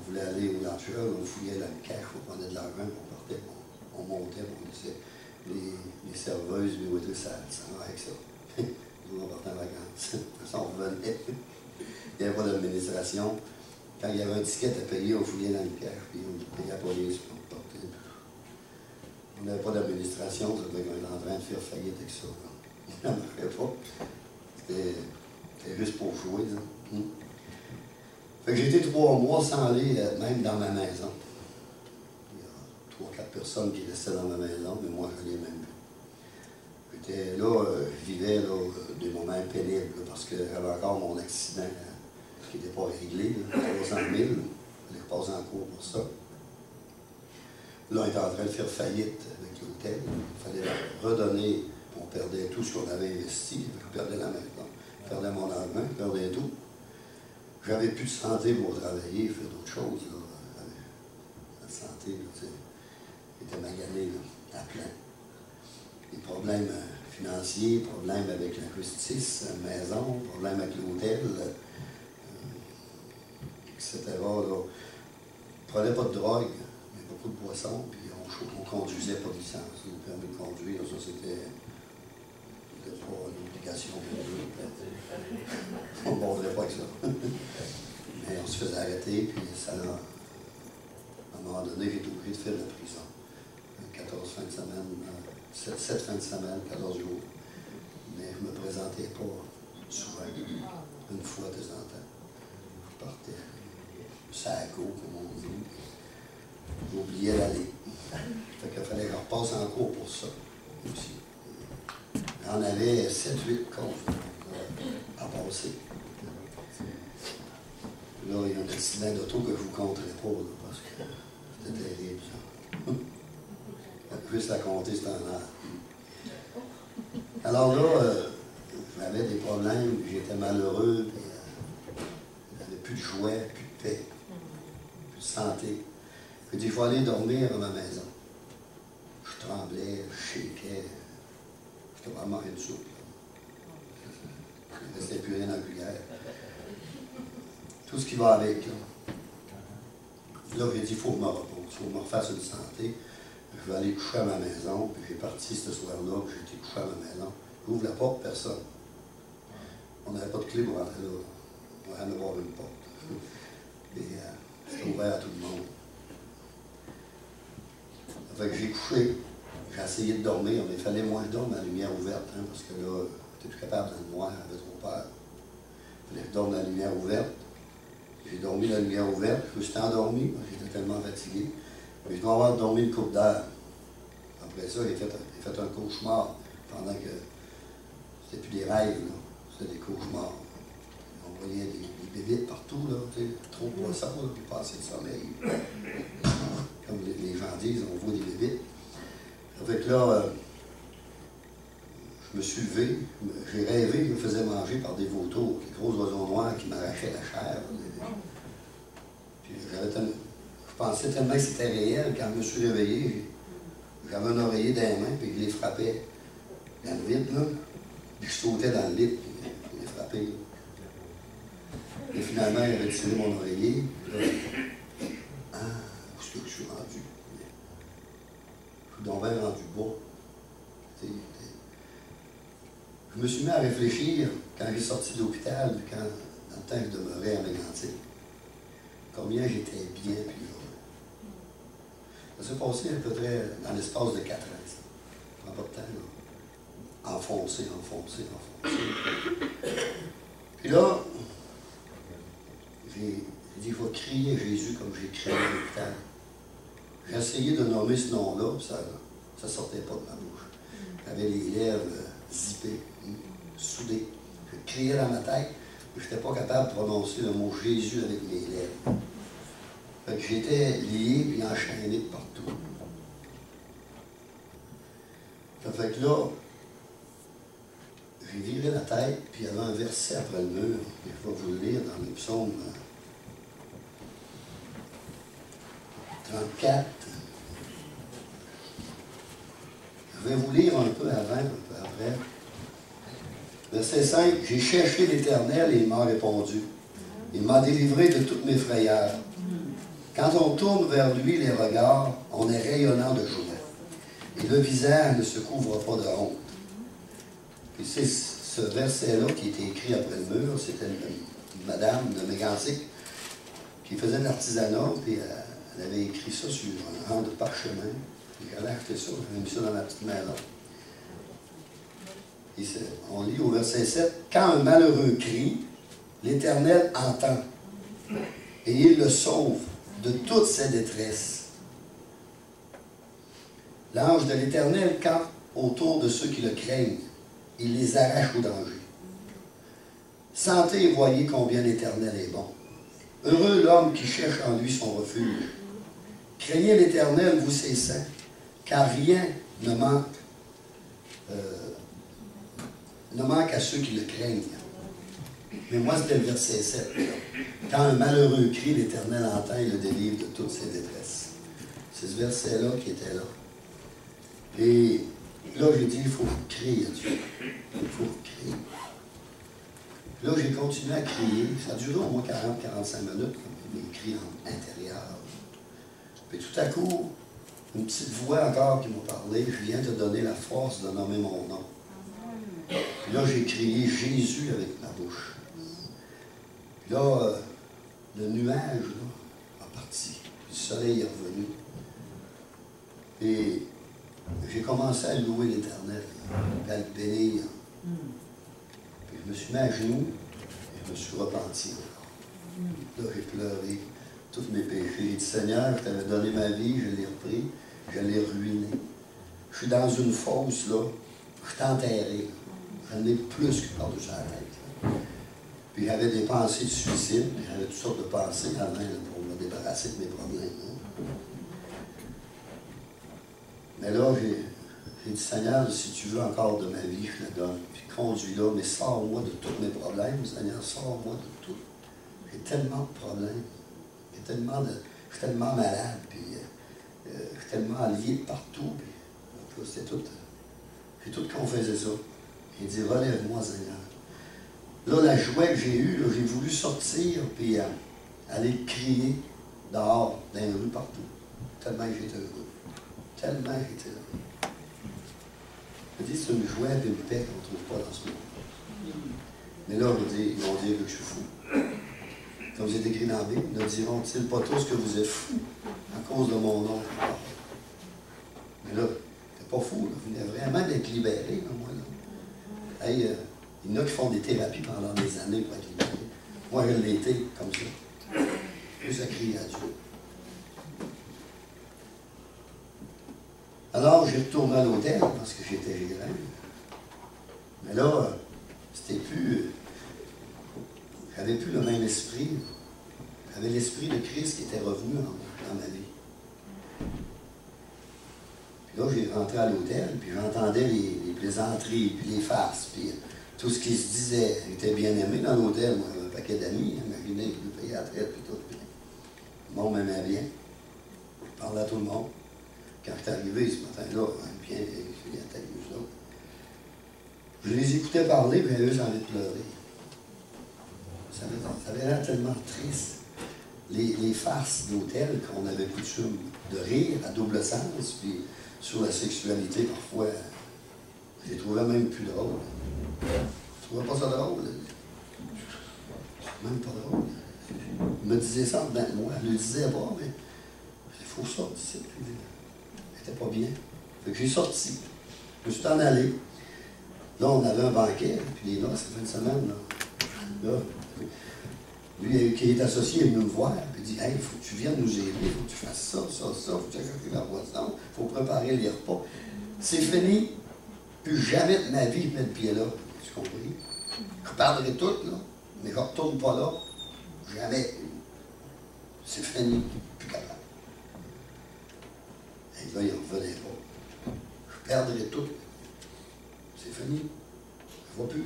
voulait aller au Lancheur, on fouillait dans le cash, on prenait de l'argent, on partait, on montait, on laissait les serveuses, les waitresses, ça va avec ça. Nous, on partait en vacances. De toute façon, on revenait. Il n'y avait pas d'administration. Quand il y avait un ticket à payer, on fouillait dans le cash, puis on payait la police, puis on partait. On n'avait pas d'administration, ça veut dire qu'on était en train de faire faillite avec ça. Ça ne marchait pas. C'était juste pour jouer, ça. Fait que j'ai été 3 mois sans aller, même dans ma maison. Il y a 3 ou 4 personnes qui restaient dans ma maison, mais moi, je n'allais même plus. J'étais là, je vivais là, des moments pénibles, là, parce que j'avais encore mon accident qui n'était pas réglé, là, 300 000. Il fallait que je passe en cours pour ça. Là, on était en train de faire faillite avec l'hôtel. Il fallait leur redonner. On perdait tout ce qu'on avait investi. Je perdais la maison, je perdais mon argent, je perdais tout. J'avais plus de santé pour travailler, faire d'autres choses. Là. La santé, là, était maganée là, à plein. Des problèmes financiers, problèmes avec la justice, la maison, problèmes avec l'hôtel, etc. Là. On ne prenait pas de drogue, mais beaucoup de boissons, puis on conduisait pas de licence. Le permis de conduire, ça c'était pas une obligation pour nous. On ne bordait pas avec ça. Mais on se faisait arrêter, puis ça a, à un moment donné, j'ai été obligé de faire de la prison. 14 fins de semaine, 7 fins de semaine, 14 jours. Mais je ne me présentais pas souvent, une fois de temps en temps. Je partais, saco, comme on dit. J'oubliais d'aller. Fait qu'il fallait que je repasse en cours pour ça aussi. J'en avait 7-8 cours à passer. Là, il y a un accident d'auto que je ne vous compterai pas, là, parce que c'était terrible, ça. Juste à compter, c'est un art. Alors là, j'avais des problèmes, j'étais malheureux, puis j'avais plus de joie, plus de paix, plus de santé. J'ai dit, il faut aller dormir à ma maison. Je tremblais, je shakeais, j'étais vraiment une soupe. Il ne restait plus rien dans la cuillère. Tout ce qui va avec. Là, j'ai dit, il faut que je me repose, il faut que je me refasse une santé. Je vais aller coucher à ma maison. Puis j'ai parti ce soir-là, puis j'ai été couché à ma maison. J'ouvre la porte, personne. On n'avait pas de clé pour rentrer là. On va aller voir une porte. Et c'était ouvert à tout le monde. Fait que j'ai couché, j'ai essayé de dormir, mais il fallait moins que je dorme à la lumière ouverte, hein, parce que là, j'étais plus capable dans le noir, j'avais trop peur. Il fallait que je dorme dans la lumière ouverte. J'ai dormi dans la lumière ouverte, je me suis endormi, j'étais tellement fatigué. Mais je dois avoir dormi une couple d'heures. Après ça, j'ai fait un cauchemar pendant que c'était plus des rêves, c'était des cauchemars. On voyait des bébites partout, là, trop de poissons, puis passer le sommeil. Comme les gens disent, on voit des bébites. Fait que là, je me suis levé, j'ai rêvé que je me faisais manger par des vautours, des gros oiseaux noirs qui m'arrachaient la chair. Puis je pensais tellement que c'était réel, quand je me suis réveillé, j'avais un oreiller dans les mains, puis je les frappais dans le vide, là. Puis je sautais dans le lit, puis je les frappais. Et finalement, il avait tiré mon oreiller. Ah, où est-ce que je suis rendu? Je suis donc bien rendu bas. je me suis mis à réfléchir quand j'ai sorti de l'hôpital, puis quand, dans le temps que je demeurais à Mégantic, combien j'étais bien puis heureux. Ça s'est passé à peu près dans l'espace de 4 ans. Ça prend pas de temps, là. Enfoncer. Puis là, j'ai dit, il faut crier Jésus comme j'ai crié à l'hôpital. J'ai essayé de nommer ce nom-là, puis ça ne sortait pas de ma bouche. J'avais les lèvres zippées, soudées. Je criais dans ma tête, mais je n'étais pas capable de prononcer le mot Jésus avec mes lèvres. Fait que j'étais lié et enchaîné de partout. Ça fait que là, j'ai viré la tête, puis il y avait un verset après le mur, et je vais vous le lire dans le psaume 34. Je vais vous lire un peu avant, un peu après. Verset 5. « J'ai cherché l'Éternel et il m'a répondu. Il m'a délivré de toutes mes frayeurs. Quand on tourne vers lui les regards, on est rayonnant de joie. Et le visage ne se couvre pas de honte. » Et c'est ce verset-là qui était écrit après le mur. C'était une madame de Mégantic qui faisait de l'artisanat, puis elle avait écrit ça sur un rang de parchemin. J'allais acheter ça, j'avais mis ça dans ma petite maison. Et on lit au verset 7, « Quand un malheureux crie, l'Éternel entend, et il le sauve de toutes ses détresses. L'ange de l'Éternel campe autour de ceux qui le craignent, il les arrache au danger. Sentez et voyez combien l'Éternel est bon. Heureux l'homme qui cherche en lui son refuge. Craignez l'Éternel, vous ses saints, car rien ne manque à ceux qui le craignent. » Mais moi, c'était le verset 7. Quand un malheureux crie, l'Éternel entend et le délivre de toutes ses détresses. C'est ce verset-là qui était là. Et là, j'ai dit, il faut crier à Dieu. Il faut crier. Là, j'ai continué à crier. Ça a duré au moins 40-45 minutes, mes cris intérieurs. Puis tout à coup, une petite voix encore qui m'a parlé, je viens te donner la force de nommer mon nom. Puis là, j'ai crié Jésus avec ma bouche. Puis là, le nuage là, a parti. Puis le soleil est revenu. Et j'ai commencé à louer l'Éternel, à le bénir. Puis je me suis mis à genoux et je me suis repenti encore. Là, j'ai pleuré tous mes péchés. J'ai dit, Seigneur, je t'avais donné ma vie, je l'ai repris, je l'ai ruiné. Je suis dans une fosse, là. Je suis enterré. J'en ai plus que par-dessus la tête. Puis j'avais des pensées de suicide, j'avais toutes sortes de pensées avant pour me débarrasser de mes problèmes. Mais là, j'ai dit, Seigneur, si tu veux encore de ma vie, je la donne. Puis conduis-la, mais sors-moi de tous mes problèmes, Seigneur, sors-moi de tout. J'ai tellement de problèmes. Je suis tellement malade, puis je suis tellement lié de partout. Puis, c'est tout. J'ai tout qu'on faisait ça. Il dit, relève-moi, Seigneur. Là, la joie que j'ai eue, j'ai voulu sortir, puis aller crier dehors, dans les rues, partout. Tellement j'étais heureux. Tellement j'étais heureux. Je dis, c'est une joie et une paix qu'on ne trouve pas dans ce monde. Mais là, ils vont dire que je suis fou. Comme c'est écrit dans la Bible, nous diront-ils pas tous que vous êtes fous à cause de mon nom. Mais là, t'es pas fou, là. Vous venez vraiment d'être libéré, là, moi. Là. Hey, il y en a qui font des thérapies pendant des années pour être libérés. Moi, je l'ai été comme ça. Juste à crier à Dieu. Alors, j'ai retourné à l'hôtel parce que j'étais gérant. Mais là, c'était plus. J'avais plus le même esprit. J'avais l'esprit de Christ qui était revenu dans ma vie. Puis là, j'ai rentré à l'hôtel, puis j'entendais les plaisanteries, puis les farces, puis tout ce qui se disait. J'étais bien aimé dans l'hôtel, moi, j'avais un paquet d'amis, imaginez, je me payais la traite, puis tout. Puis le monde m'aimait bien. Je parlais à tout le monde. Quand je suis arrivé ce matin-là, bien, je les écoutais parler, puis eux, j'ai envie de pleurer. Ça avait l'air tellement triste. Les farces d'hôtel qu'on avait coutume de rire à double sens, puis sur la sexualité, parfois, je les trouvais même plus drôles. Tu trouvais pas ça drôle? C'est même pas drôle. Il me disait ça dedans de moi. Elle ne le disait pas, mais il faut sortir. Elle n'était pas bien. Fait que j'ai sorti. Je me suis en allé. Là, on avait un banquet, puis les noces, ça fait une semaine. Là, lui, qui est associé, il est venu me voir, puis il dit: Hey, il faut que tu viennes nous aider, il faut que tu fasses ça, ça, ça, il faut que tu ailles chercher la boisson, il faut préparer les repas. C'est fini. Plus jamais de ma vie, je mets le pied là. Tu comprends? Je perdrai tout, là, mais je ne retourne pas là. Jamais. C'est fini. Plus capable. Et là, il ne revenait pas. Je perdrai tout. C'est fini. Je ne vois plus.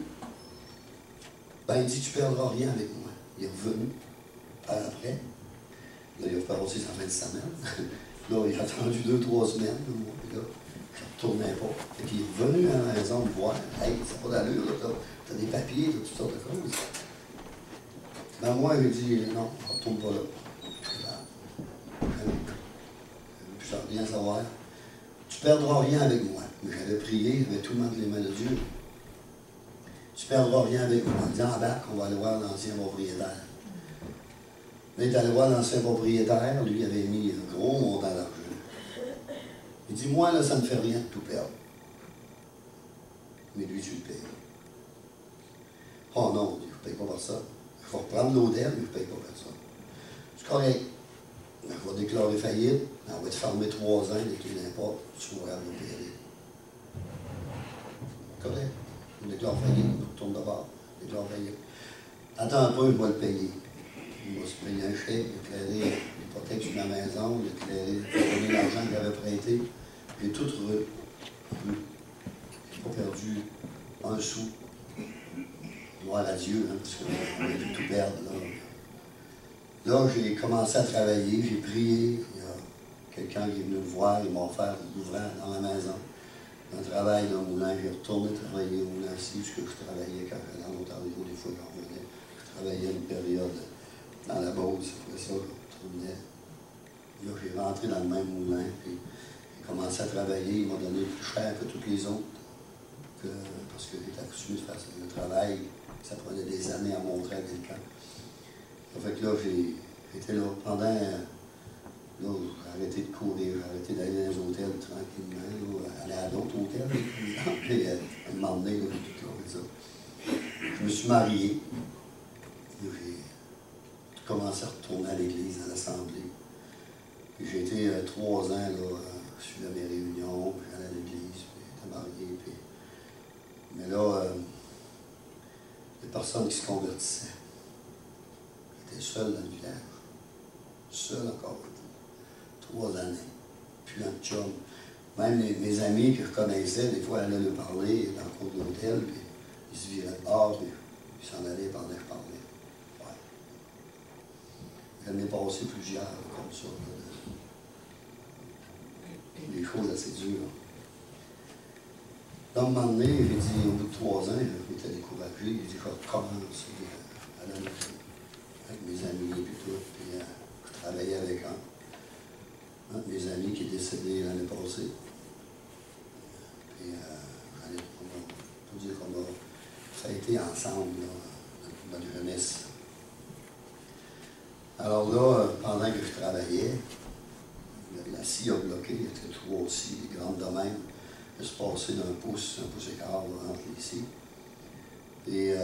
Ben, il dit: Tu ne perdras rien avec moi. Il est revenu. Après. Là, il a passé sa fin de semaine. Là, il a attendu 2-3 semaines. Puis là, je ne retournais pas. Fait qu'il est revenu à la maison me voir. Hey, ça n'a pas d'allure, là. Tu as des papiers, tu as toutes sortes de choses. Ben, moi, il dit: Non, je ne retourne pas là. Je ne veux rien savoir. Tu ne perdras rien avec moi. Mais j'avais prié, j'avais tout entre les mains de Dieu. Tu ne perdras rien avec moi. Il dit: Embarque, on va aller voir l'ancien propriétaire. Là, il est allé voir l'ancien propriétaire. Lui, il avait mis un gros montant d'argent. Il dit: Moi, là, ça ne me fait rien de tout perdre. Mais lui, tu le payes. Oh non, je ne paye pas pour ça. Je vais reprendre l'hôtel, mais je ne paye pas pour ça. C'est correct. Je vais déclarer faillite. On va être fermé 3 ans, et n'importe, tu vas l'opérer. Correct. Je déclare faillite, je retourne d'abord. Je déclare faillite. Attends un peu, je vais le payer. Il va se payer un chèque, il a éclairé l'hypothèque sur ma maison, il a donné l'argent que j'avais prêté. J'ai tout re. Je n'ai pas perdu un sou. Gloire à Dieu, hein, parce qu'on a dû tout perdre. Là, j'ai commencé à travailler, j'ai prié. Il y a quelqu'un qui est venu me voir, il m'a offert l'ouvrage dans la maison. Un travail dans le moulin, j'ai retourné travailler au moulin ici, parce que je travaillais quand j'allais en Ontario, des fois j'en revenais. Je travaillais une période dans la Beauce, après ça, je retournais. Là, j'ai rentré dans le même moulin, puis j'ai commencé à travailler. Il m'a donné plus cher que tous les autres, parce que j'étais accoutumé de faire le travail. Ça prenait des années à montrer à quelqu'un. Ça fait que là, j'étais là pendant. Là, j'ai arrêté de courir, j'ai arrêté d'aller dans les hôtels tranquillement, là, aller à d'autres hôtels. Puis, à un moment donné, là, j'ai tout fait ça. Je me suis marié. J'ai commencé à retourner à l'église, à l'assemblée. Puis j'ai été 3 ans, là, je suis à mes réunions, puis j'allais à l'église, puis j'étais marié. Puis... Mais là, il y a personne qui se convertissait. J'étais seul dans le village. Seul encore. 3 années. Puis un chum. Même mes amis que je connaissais, des fois, allaient leur parler dans le cours de l'hôtel, puis ils se viraient de bord, puis ils s'en allaient pendant que je parlais. Ouais. J'en ai passé plusieurs comme ça. Des choses assez dures. Donc, à un moment donné, j'ai dit, au bout de 3 ans, j'étais découragé. J'ai dit, je recommence à la avec mes amis et tout. Puis je travaillais avec un de mes amis qui est décédé l'année passée. Puis on peut dire qu'on a fêté ensemble là, dans notre jeunesse. Alors là, pendant que je travaillais, la scie a bloqué, il y avait 3 scies, des grandes de même. Je suis passé d'un pouce, un pouce et quart là, entre les scies. Et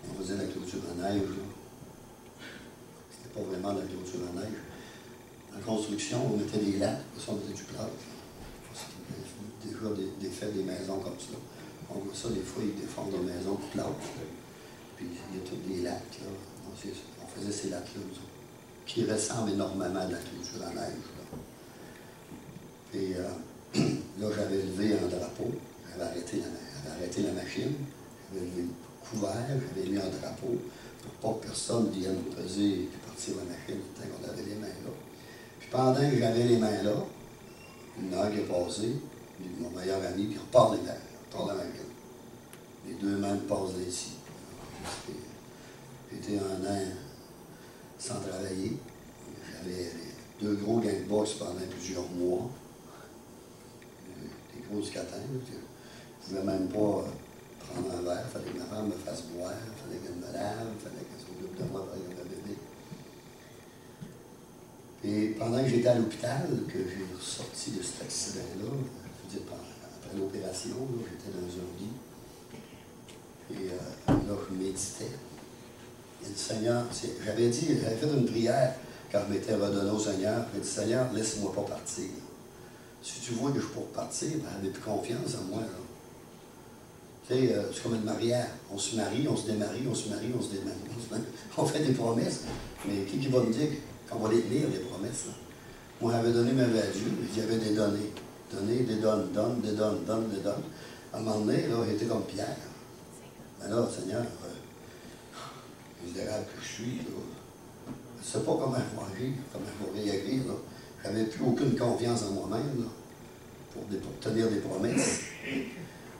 on faisait la clôture en neige. C'était pas vraiment la clôture en neige. En construction, on mettait des lattes, on mettait du plâtre. Déjà défait des maisons comme ça. On voit ça, des fois, ils défendent des maisons de plâtre. Puis il y a toutes des lattes, là. On faisait ces lattes-là, qui ressemblent énormément à la clôture en neige. Là. Et là, j'avais levé un drapeau, j'avais arrêté la machine, j'avais levé le couvert, j'avais mis un drapeau pour pas que personne vienne peser et partir la machine tant qu'on avait les mains là. Puis pendant que j'avais les mains là, une heure qui est passée, mon meilleur ami, puis il repart les mains, repart la machine. Les 2 mains me passent d'ici. J'étais 1 an sans travailler. J'avais 2 gros gains de boxe pendant plusieurs mois. Des gros catins. Je ne pouvais même pas prendre un verre, il fallait que ma femme me fasse boire, il fallait qu'elle me lave, il fallait qu'elle s'occupe de moi, il fallait qu'elle me bébé. Et pendant que j'étais à l'hôpital, que j'ai ressorti de cet accident-là, je veux dire, après l'opération, j'étais dans un lit. Et là, je méditais. Et le Seigneur, j'avais fait une prière quand je m'étais redonné au Seigneur. J'ai dit, Seigneur, laisse-moi pas partir. Si tu vois que je peux repartir, ben, elle n'avait plus confiance en moi. Tu sais, c'est comme une mariage. On se marie, on se démarie, on se marie, on se démarie. On fait des promesses. Mais qui va me dire qu'on va les tenir, les promesses? Là? Moi, j'avais donné ma vie à Dieu, j'avais des données. Donner, des donnes, donne, des donnes, donne, des donnes. À un moment donné, là, j'étais comme Pierre. Mais là, Seigneur, misérable que je suis, là, je ne sais pas comment je vais agir, comment je vais réagir. Je n'avais plus aucune confiance en moi-même pour tenir des promesses.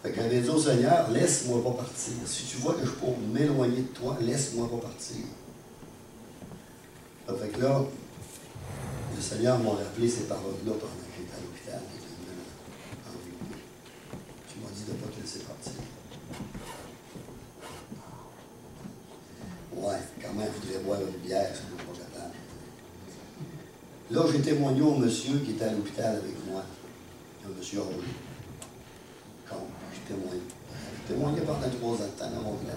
Fait que j'avais dit au Seigneur, laisse-moi pas partir. Si tu vois que je peux m'éloigner de toi, laisse-moi pas partir. Fait que là, le Seigneur m'a rappelé ces paroles-là pendant que j'étais à l'hôpital. Tu m'as dit de ne pas te laisser partir. Ouais, quand même, je voudrais boire une bière, ça ne pas capable. Là, j'ai témoigné au monsieur qui était à l'hôpital avec moi, un monsieur Roger. Quand j'ai témoigné. J'ai témoigné pendant 3 ans de temps dans mon village.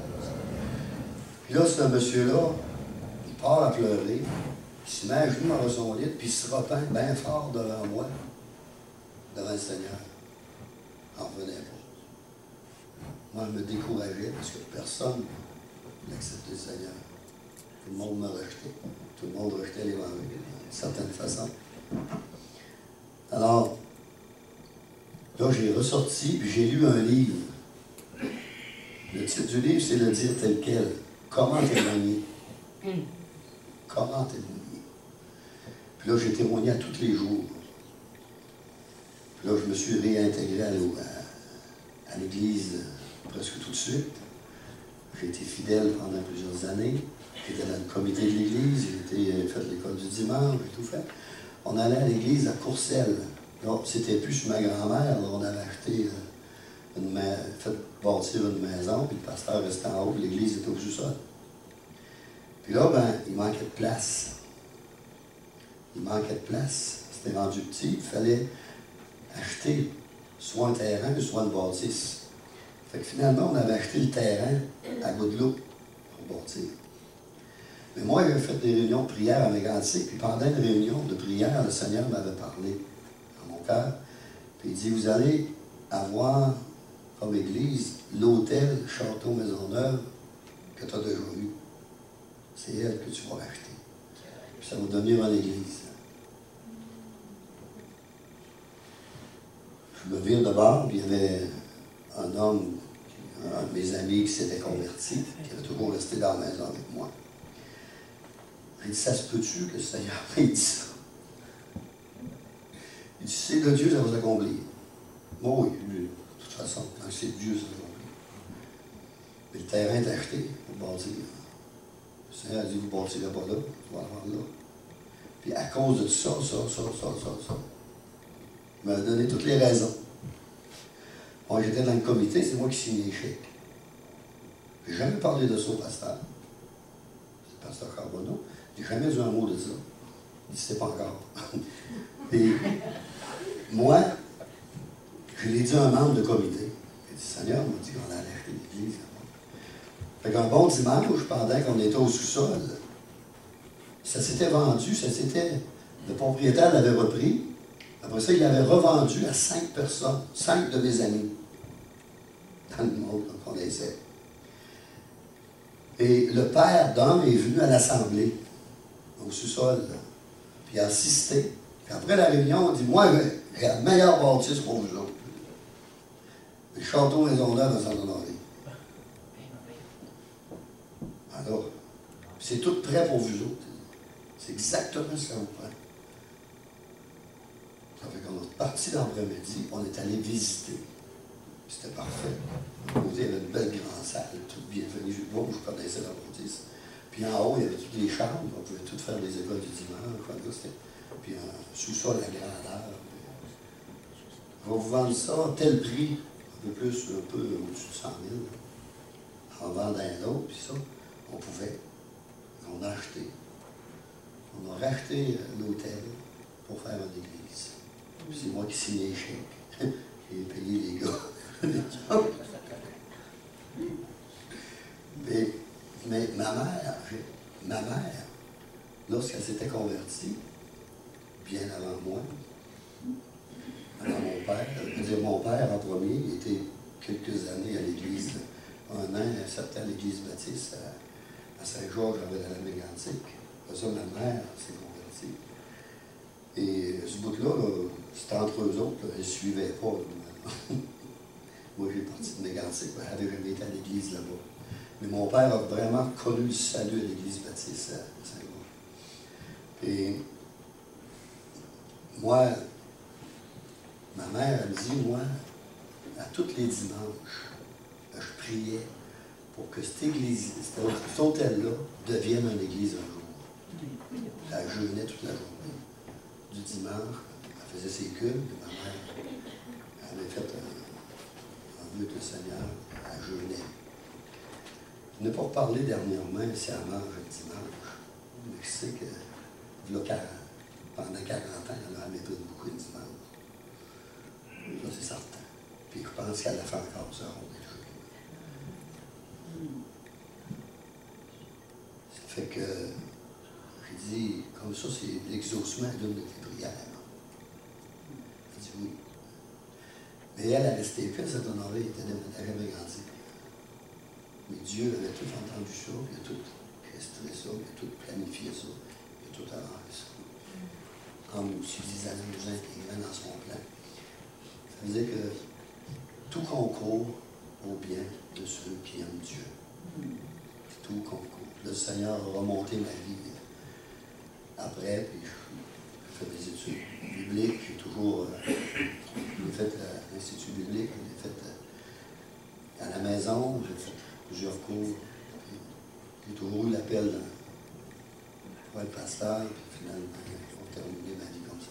Puis là, ce monsieur-là, il part à pleurer, il se met à genoux dans son lit, puis il se repent bien fort devant moi, devant le Seigneur. Il n'en revenait pas. Moi, je me décourageais parce que personne n'acceptait le Seigneur. Tout le monde me rejetait. Tout le monde rejetait l'Évangile, d'une certaine façon. Alors, là, j'ai ressorti, puis j'ai lu un livre. Le titre du livre, c'est Le dire tel quel. Comment témoigner? Comment témoigner? Puis là, j'ai témoigné à tous les jours. Puis là, je me suis réintégré à l'Église presque tout de suite. J'ai été fidèle pendant plusieurs années. J'étais dans le comité de l'Église, j'ai fait l'école du dimanche, j'ai tout fait. On allait à l'Église à Courcelles. Là, c'était plus chez ma grand-mère. On avait acheté fait bâtir une maison, puis le pasteur restait en haut, puis l'Église était au sous-sol. Puis là, ben, il manquait de place. Il manquait de place. C'était rendu petit. Il fallait acheter soit un terrain, soit une bâtisse. Fait que finalement, on avait acheté le terrain à Guadeloupe pour bâtir. Mais moi, j'avais fait des réunions de prière à Mégantic, puis pendant une réunion de prière, le Seigneur m'avait parlé dans mon cœur. Puis il dit, vous allez avoir comme église l'hôtel Château Maisonneuve que tu as déjà eu. C'est elle que tu vas racheter. Puis ça va devenir une église. Je me vire de bord, puis il y avait un homme, un de mes amis qui s'était converti, qui avait toujours resté dans la maison avec moi. J'ai dit, ça se peut-tu que le Seigneur m'ait dit ça? Il dit, c'est de Dieu, ça va s'accomplir. Bon, oui, de toute façon, quand c'est de Dieu, ça va s'accomplir. Mais le terrain est acheté pour bâtir. Le Seigneur a dit, vous ne bâtirez pas là, tu vas le faire là. Puis à cause de ça. Il m'a donné toutes les raisons. Moi, j'étais dans le comité, c'est moi qui signais les chèques. Je n'ai jamais parlé de ça au pasteur. C'est le pasteur Carbonneau. Je n'ai jamais dit un mot de ça. Il ne sait pas encore. Et moi, je l'ai dit à un membre de comité. Il dit, Seigneur m'a dit qu'on allait acheter l'église. Fait qu'un bon dimanche, pendant qu'on était au sous-sol, ça s'était vendu, le propriétaire l'avait repris. Après ça, il l'avait revendu à 5 personnes, 5 de mes amis, dans le monde qu'on essaie. Et le père d'homme est venu à l'assemblée, au sous-sol, puis il a assisté. Puis après la réunion, on dit, moi, j'ai la meilleure bâtisse pour vous autres. Le château Maisonneuve à Saint-Honoré. Alors, c'est tout prêt pour vous autres. C'est exactement ce qu'on prend. Ça fait qu'on est parti l'après-midi, on est allé visiter. C'était parfait. Il y avait une belle grande salle, toute bien venue. Moi, je connaissais la bâtisse. Puis en haut, il y avait toutes les chambres, on pouvait tout faire des écoles du dimanche. Puis un sous-sol à grandeur. Je vais vous vendre ça, tel prix. peu plus, un peu au-dessus de 100 000. En vendant l'autre, puis ça, on pouvait. On a acheté. On a racheté l'hôtel pour faire une église. Puis c'est moi qui signais les chèques. J'ai payé les gars. Mais ma mère, lorsqu'elle s'était convertie, bien avant moi, avant mon père, je veux dire, mon père en premier, il était quelques années à l'église, un an, il acceptait à l'église baptiste à Saint-Georges, avec la Mégantic. Après ça, ma mère s'est convertie. Et ce bout-là, -là, c'était entre eux autres, là, ils ne suivaient pas. Moi, j'ai parti de Mégantic, je n'avais jamais été à l'église là-bas. Mais mon père a vraiment connu le salut à l'église baptiste à Saint-Georges. Et moi, ma mère, elle me dit, moi, à tous les dimanches, je priais pour que cette église, cet hôtel-là devienne une église un jour. Elle jeûnait toute la journée. Du dimanche, elle faisait ses cultes, et ma mère avait fait un vœu avec le Seigneur, elle jeûnait. Je n'ai pas reparlé dernièrement si elle mange le dimanche, mais je sais que pendant 40 ans, elle a aimé beaucoup le dimanche. Ça, c'est certain. Puis je pense qu'elle a fait encore ça. Ça fait que, j'ai dit, comme ça, c'est l'exaucement d'une de tes prières. Elle dit oui. Mais elle restait plus, cette honorée, elle n'avait jamais grandi. Mais Dieu avait tout entendu ça, il a tout orchestré ça, il a tout planifié ça, il a tout arrangé ça. En utilisant, nous intégrant dans son plan. Ça veut dire que tout concourt au bien de ceux qui aiment Dieu. Tout concourt. Le Seigneur a remonté ma vie après, puis j'ai fait des études bibliques, j'ai toujours fait l'Institut biblique, j'ai fait à la maison, j'ai fait plusieurs cours. J'ai toujours eu l'appel pour être pasteur, puis finalement, on a terminé ma vie comme ça.